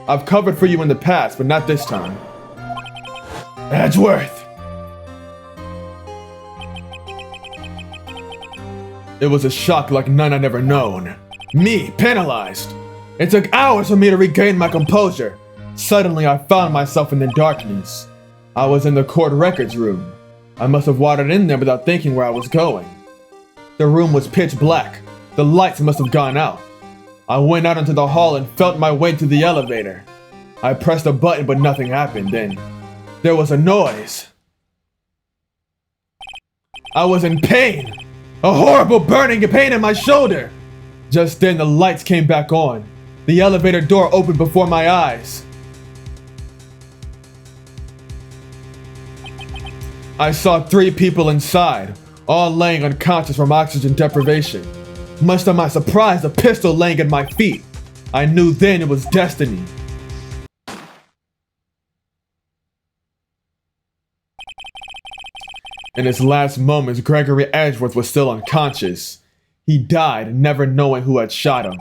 Speaker 1: I've covered for you in the past, but not this time. Edgeworth! It was a shock like none I'd ever known. Me, penalized. It took hours for me to regain my composure. Suddenly, I found myself in the darkness. I was in the court records room. I must have wandered in there without thinking where I was going. The room was pitch black. The lights must have gone out. I went out into the hall and felt my way to the elevator. I pressed a button, but nothing happened. Then there was a noise. I was in pain. A horrible burning pain in my shoulder. Just then the lights came back on. The elevator door opened before my eyes. I saw 3 people inside, all laying unconscious from oxygen deprivation. Much to my surprise, a pistol laying at my feet. I knew then it was destiny. In his last moments, Gregory Edgeworth was still unconscious. He died, never knowing who had shot him.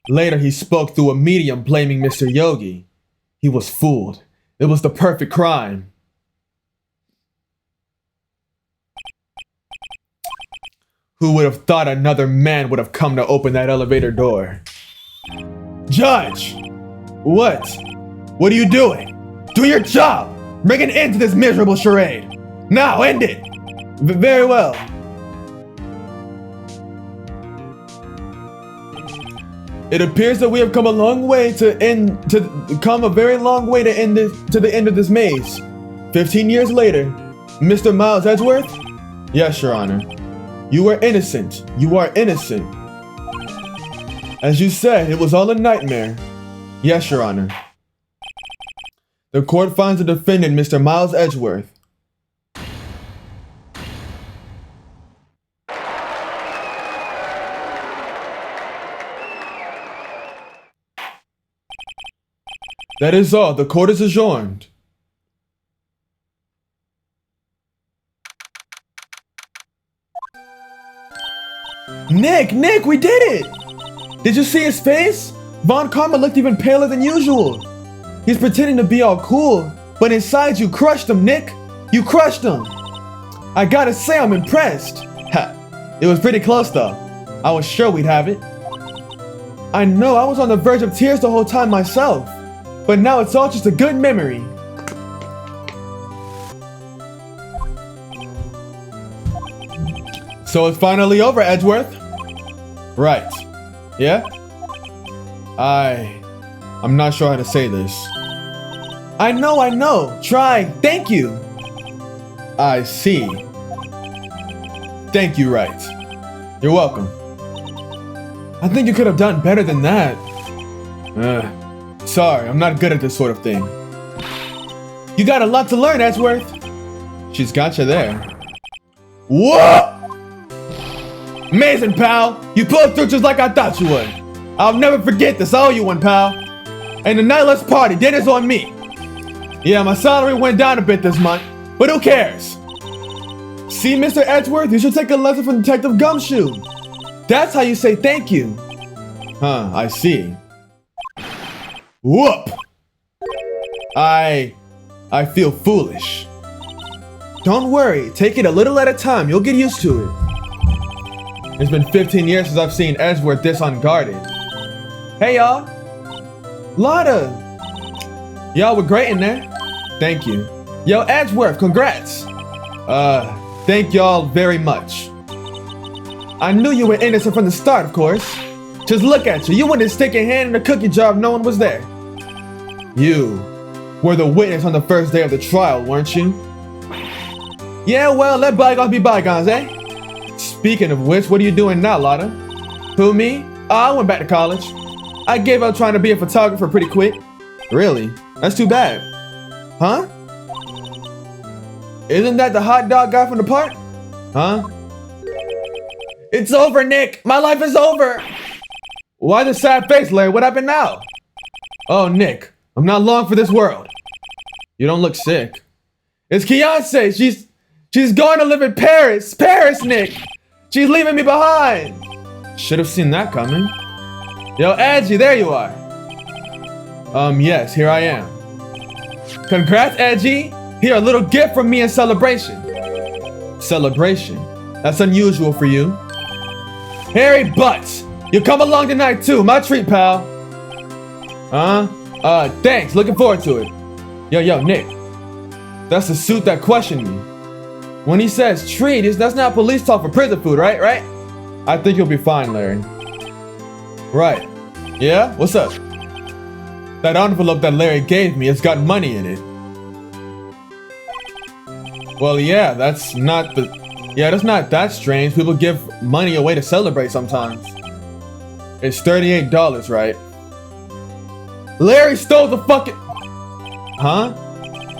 Speaker 1: Later, he spoke through a medium blaming Mr. Yogi. He was fooled. It was the perfect crime. Who would have thought another man would have come to open that elevator door? Judge! What? What are you doing? Do your job! Bring an end to this miserable charade! Now, end it! Very well. It appears that we have come a long way to the end of this maze. 15 years later, Mr. Miles Edgeworth? Yes, Your Honor. You are innocent. You are innocent. As you said, it was all a nightmare. Yes, Your Honor. The court finds the defendant, Mr. Miles Edgeworth. That is all. The court is adjourned. Nick, we did it! Did you see his face? Von Karma looked even paler than usual. He's pretending to be all cool, but inside you crushed him, Nick. You crushed him. I gotta say I'm impressed. Ha, it was pretty close though. I was sure we'd have it. I know, I was on the verge of tears the whole time myself. But now it's all just a good memory. So it's finally over, Edgeworth. Right. Yeah? I'm not sure how to say this. I know. Try. Thank you. I see. Thank you, Wright. You're welcome. I think you could have done better than that. Sorry, I'm not good at this sort of thing. You got a lot to learn, Edgeworth. She's got you there. Whoa! Amazing, pal. You pulled through just like I thought you would. I'll never forget this. I owe you one, pal. And tonight, let's party. Dinner's on me. Yeah, my salary went down a bit this month, but who cares? See, Mr. Edgeworth, you should take a lesson from Detective Gumshoe. That's how you say thank you. Huh, I see. Whoop! I feel foolish. Don't worry, take it a little at a time. You'll get used to it. It's been 15 years since I've seen Edgeworth this unguarded. Hey, y'all. Lotta. Y'all were great in there. Thank you. Yo, Edgeworth, congrats. Thank y'all very much. I knew you were innocent from the start, of course. Just look at you. You wouldn't stick your hand in the cookie jar if no one was there. You were the witness on the first day of the trial, weren't you? Yeah, well, let bygones be bygones, eh? Speaking of which, what are you doing now, Lotta? Who, me? Oh, I went back to college. I gave up trying to be a photographer pretty quick. Really? That's too bad. Huh? Isn't that the hot dog guy from the park? Huh? It's over, Nick. My life is over. Why the sad face, Larry? What happened now? Oh, Nick, I'm not long for this world. You don't look sick. It's Beyonce. She's going to live in Paris. Paris, Nick. She's leaving me behind. Should have seen that coming. Yo, Edgy, there you are. Yes, here I am. Congrats, Edgy. Here, a little gift from me in celebration. Celebration? That's unusual for you. Harry Butts, you come along tonight too. My treat, pal. Thanks. Looking forward to it. Yo, Nick. That's the suit that questioned me. When he says treat, that's not police talk for prison food, right? Right? I think you'll be fine, Larry. Right. Yeah? What's up? That envelope that Larry gave me has got money in it. Well, yeah, that's not that strange. People give money away to celebrate sometimes. It's $38, right? Larry stole the fucking... Huh?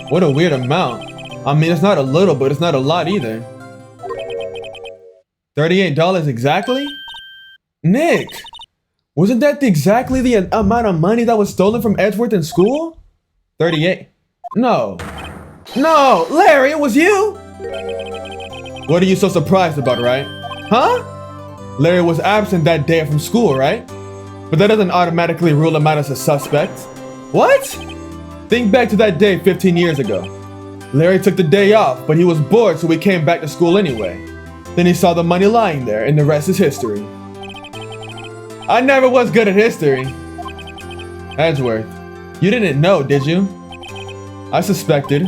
Speaker 1: What a weird amount. I mean, it's not a little, but it's not a lot either. $38 exactly? Nick! Wasn't that exactly the amount of money that was stolen from Edgeworth in school? 38. No, Larry, it was you! What are you so surprised about, right? Huh? Larry was absent that day from school, right? But that doesn't automatically rule him out as a suspect. What? Think back to that day 15 years ago. Larry took the day off, but he was bored, so he came back to school anyway. Then he saw the money lying there, and the rest is history. I never was good at history. Edgeworth, you didn't know, did you? I suspected.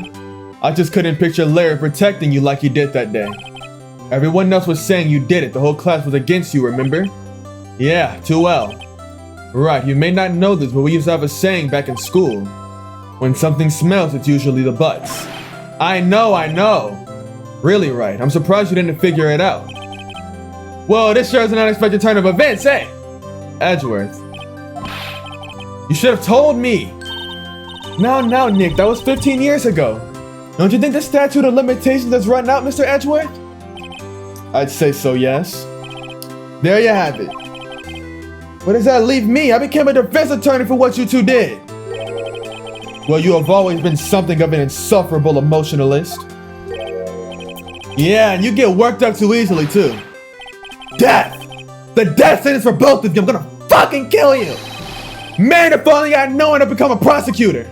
Speaker 1: I just couldn't picture Larry protecting you like he did that day. Everyone else was saying you did it. The whole class was against you, remember? Yeah, too well. Right, you may not know this, but we used to have a saying back in school. When something smells, it's usually the butts. I know. Really, Wright. I'm surprised you didn't figure it out. Well, this sure is an unexpected turn of events, eh? Edgeworth. You should have told me. Now, Nick, that was 15 years ago. Don't you think the statute of limitations has run out, Mr. Edgeworth? I'd say so, yes. There you have it. What does that leave me? I became a defense attorney for what you two did. Well, you have always been something of an insufferable emotionalist. Yeah, and you get worked up too easily, too. Death! The death sentence for both of you. I'm gonna fucking kill you! Man, if only I'd known to become a prosecutor!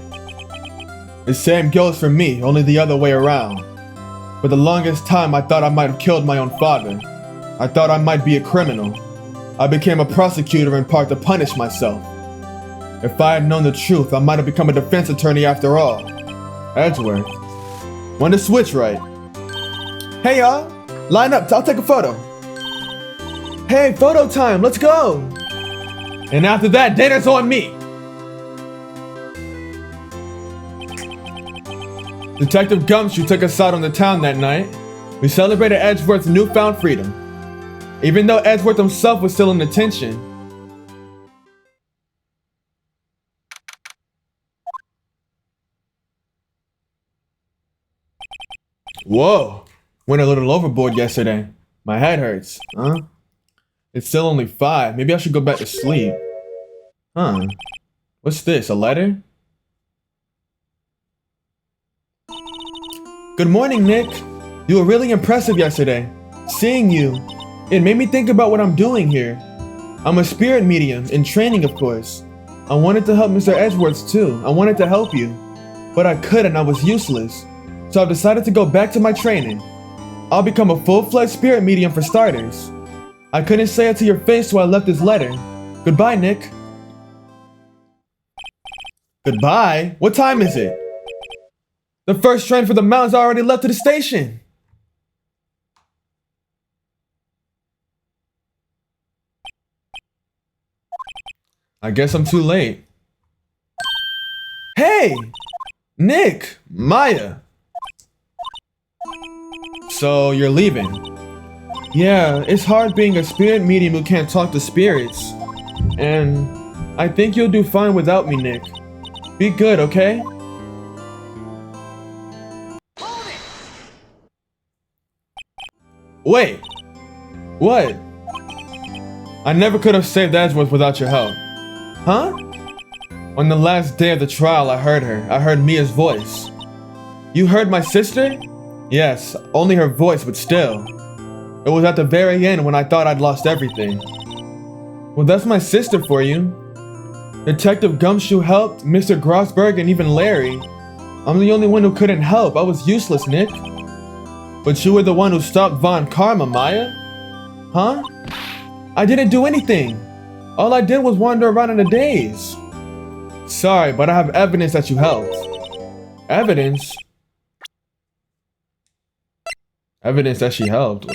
Speaker 1: The same goes for me, only the other way around. For the longest time, I thought I might have killed my own father. I thought I might be a criminal. I became a prosecutor in part to punish myself. If I had known the truth, I might have become a defense attorney after all. Edgeworth. Want to switch, right? Hey, y'all. Line up. I'll take a photo. Hey, photo time. Let's go. And after that, dinner's on me. Detective Gumshoe took us out on the town that night. We celebrated Edgeworth's newfound freedom. Even though Edgeworth himself was still in detention. Whoa, went a little overboard yesterday. My head hurts, huh? It's still only 5. Maybe I should go back to sleep. Huh? What's this, a letter? Good morning, Nick. You were really impressive yesterday. Seeing you, it made me think about what I'm doing here. I'm a spirit medium, in training of course. I wanted to help Mr. Edgeworth too. I wanted to help you. But I couldn't, I was useless. So I've decided to go back to my training. I'll become a full-fledged spirit medium for starters. I couldn't say it to your face, so I left this letter. Goodbye, Nick. Goodbye? What time is it? The first train for the mountains already left to the station. I guess I'm too late. Hey! Nick! Maya! So, you're leaving? Yeah, it's hard being a spirit medium who can't talk to spirits. And I think you'll do fine without me, Nick. Be good, okay? Wait! What? I never could have saved Edgeworth without your help. Huh? On the last day of the trial, I heard her. I heard Mia's voice. You heard my sister? Yes, only her voice, but still. It was at the very end when I thought I'd lost everything. Well, that's my sister for you. Detective Gumshoe helped, Mr. Grossberg, and even Larry. I'm the only one who couldn't help. I was useless, Nick. But you were the one who stopped Von Karma, Maya. Huh? I didn't do anything. All I did was wander around in a daze. Sorry, but I have evidence that you helped. Evidence? Evidence that she helped.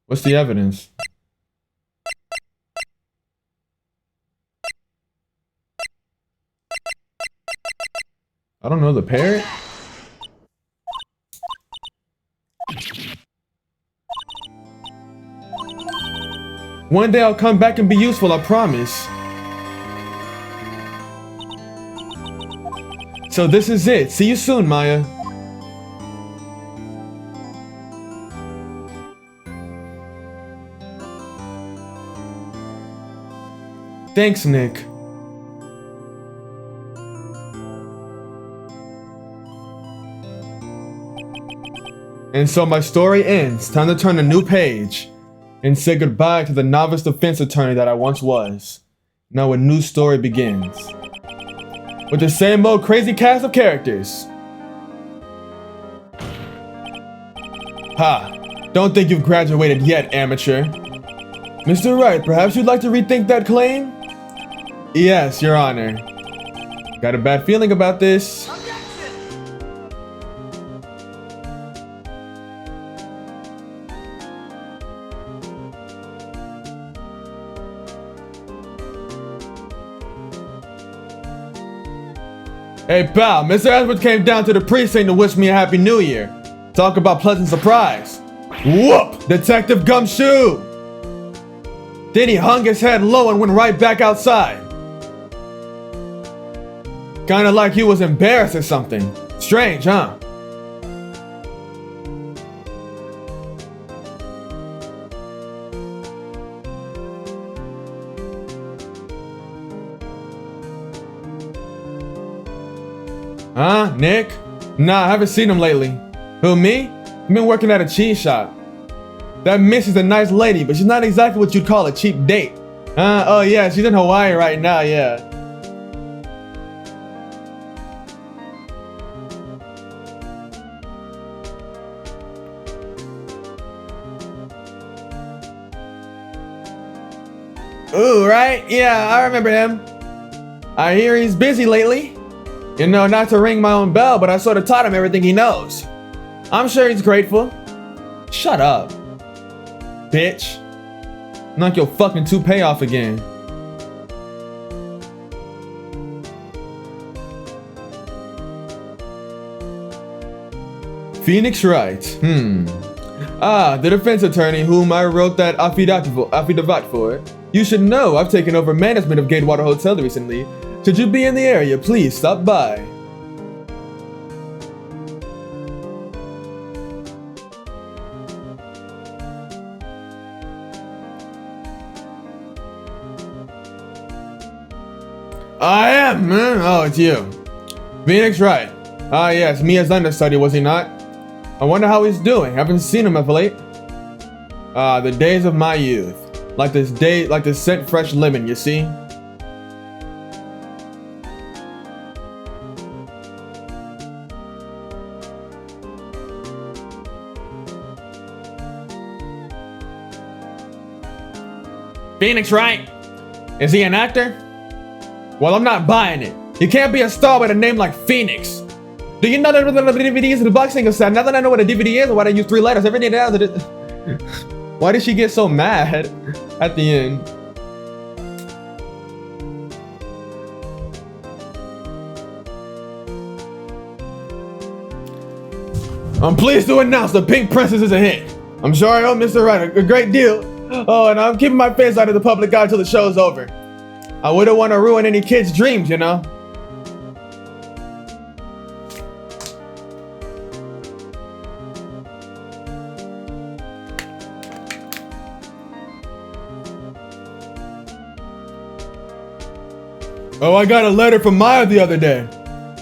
Speaker 1: What's the evidence? I don't know, the parrot? One day I'll come back and be useful, I promise. So this is it. See you soon, Maya. Thanks, Nick. And so my story ends. Time to turn a new page and say goodbye to the novice defense attorney that I once was. Now a new story begins. With the same old crazy cast of characters. Ha! Don't think you've graduated yet, amateur. Mr. Wright, perhaps you'd like to rethink that claim? Yes, Your Honor. Got a bad feeling about this. Hey pal, Mr. Edwards came down to the precinct to wish me a happy new year. Talk about pleasant surprise. Whoop! Detective Gumshoe! Then he hung his head low and went right back outside. Kinda like he was embarrassed or something. Strange, huh? Huh, Nick? Nah, I haven't seen him lately. Who, me? I've been working at a cheese shop. That miss is a nice lady, but she's not exactly what you'd call a cheap date. Oh yeah, she's in Hawaii right now, yeah. Ooh, right? Yeah, I remember him. I hear he's busy lately. You know, not to ring my own bell, but I sort of taught him everything he knows. I'm sure he's grateful. Shut up, bitch. Knock your fucking toupee off again. Phoenix Wright. Ah, the defense attorney whom I wrote that affidavit for. You should know I've taken over management of Gatewater Hotel recently. Should you be in the area, please stop by. I am, man. Oh, it's you. Phoenix Wright. Ah, yes, Mia's understudy, was he not? I wonder how he's doing. Haven't seen him of late. Ah, the days of my youth. Like this scent fresh lemon, you see? Phoenix Wright? Is he an actor? Well, I'm not buying it. You can't be a star with a name like Phoenix. Do you know that the DVD is in the boxing set? Now that I know what a DVD is, why they use 3 letters every day else? Why did she get so mad at the end? I'm pleased to announce the Pink Princess is a hit. I'm sure I owe Mr. Wright a great deal. Oh, and I'm keeping my face out of the public eye until the show's over. I wouldn't want to ruin any kid's dreams, you know? Oh, I got a letter from Maya the other day.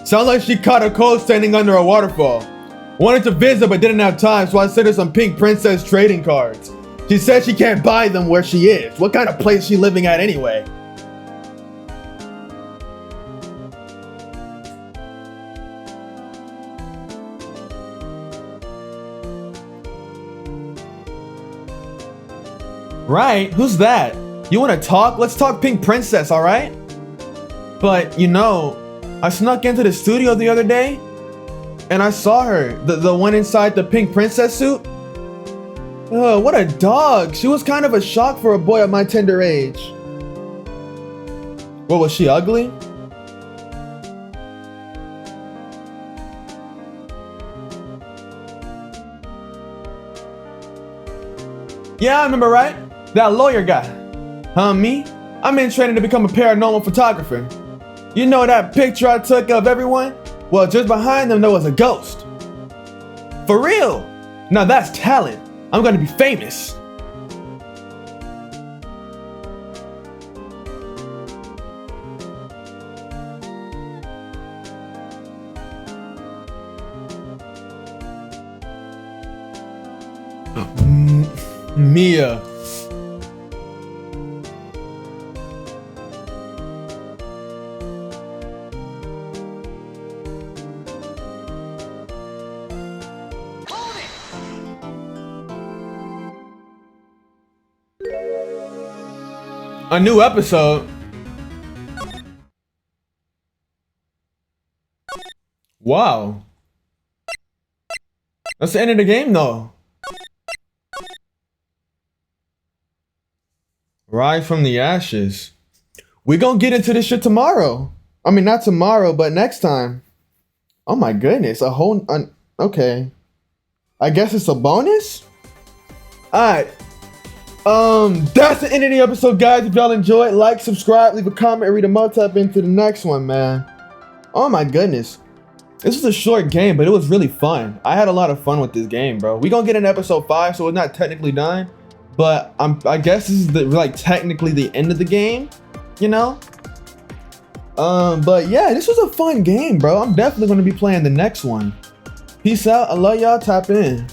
Speaker 1: Sounds like she caught a cold standing under a waterfall. Wanted to visit but didn't have time, so I sent her some pink princess trading cards. She said she can't buy them where she is. What kind of place is she living at anyway? Right? Who's that? You wanna talk? Let's talk pink princess, alright? But, you know, I snuck into the studio the other day and I saw her, the one inside the pink princess suit. What a dog. She was kind of a shock for a boy at my tender age. What, was she ugly? Yeah, I remember, right? That lawyer guy. Me? I'm in training to become a paranormal photographer. You know that picture I took of everyone? Well, just behind them there was a ghost. For real? Now that's talent. I'm gonna be famous. Mia. A new episode. Wow. That's the end of the game though. Rise from the ashes. We gonna get into this shit tomorrow. I mean, not tomorrow, but next time. Oh my goodness, a whole, okay. I guess it's a bonus? Alright. That's the end of the episode, guys. If y'all enjoyed, like, subscribe, leave a comment, and read them out, tap into the next one, man. Oh my goodness. This was a short game, but it was really fun. I had a lot of fun with this game, bro. We gonna get in episode 5, so it's not technically done. But I guess this is like technically the end of the game, you know? But yeah, this was a fun game, bro. I'm definitely gonna be playing the next one. Peace out. I love y'all. Tap in.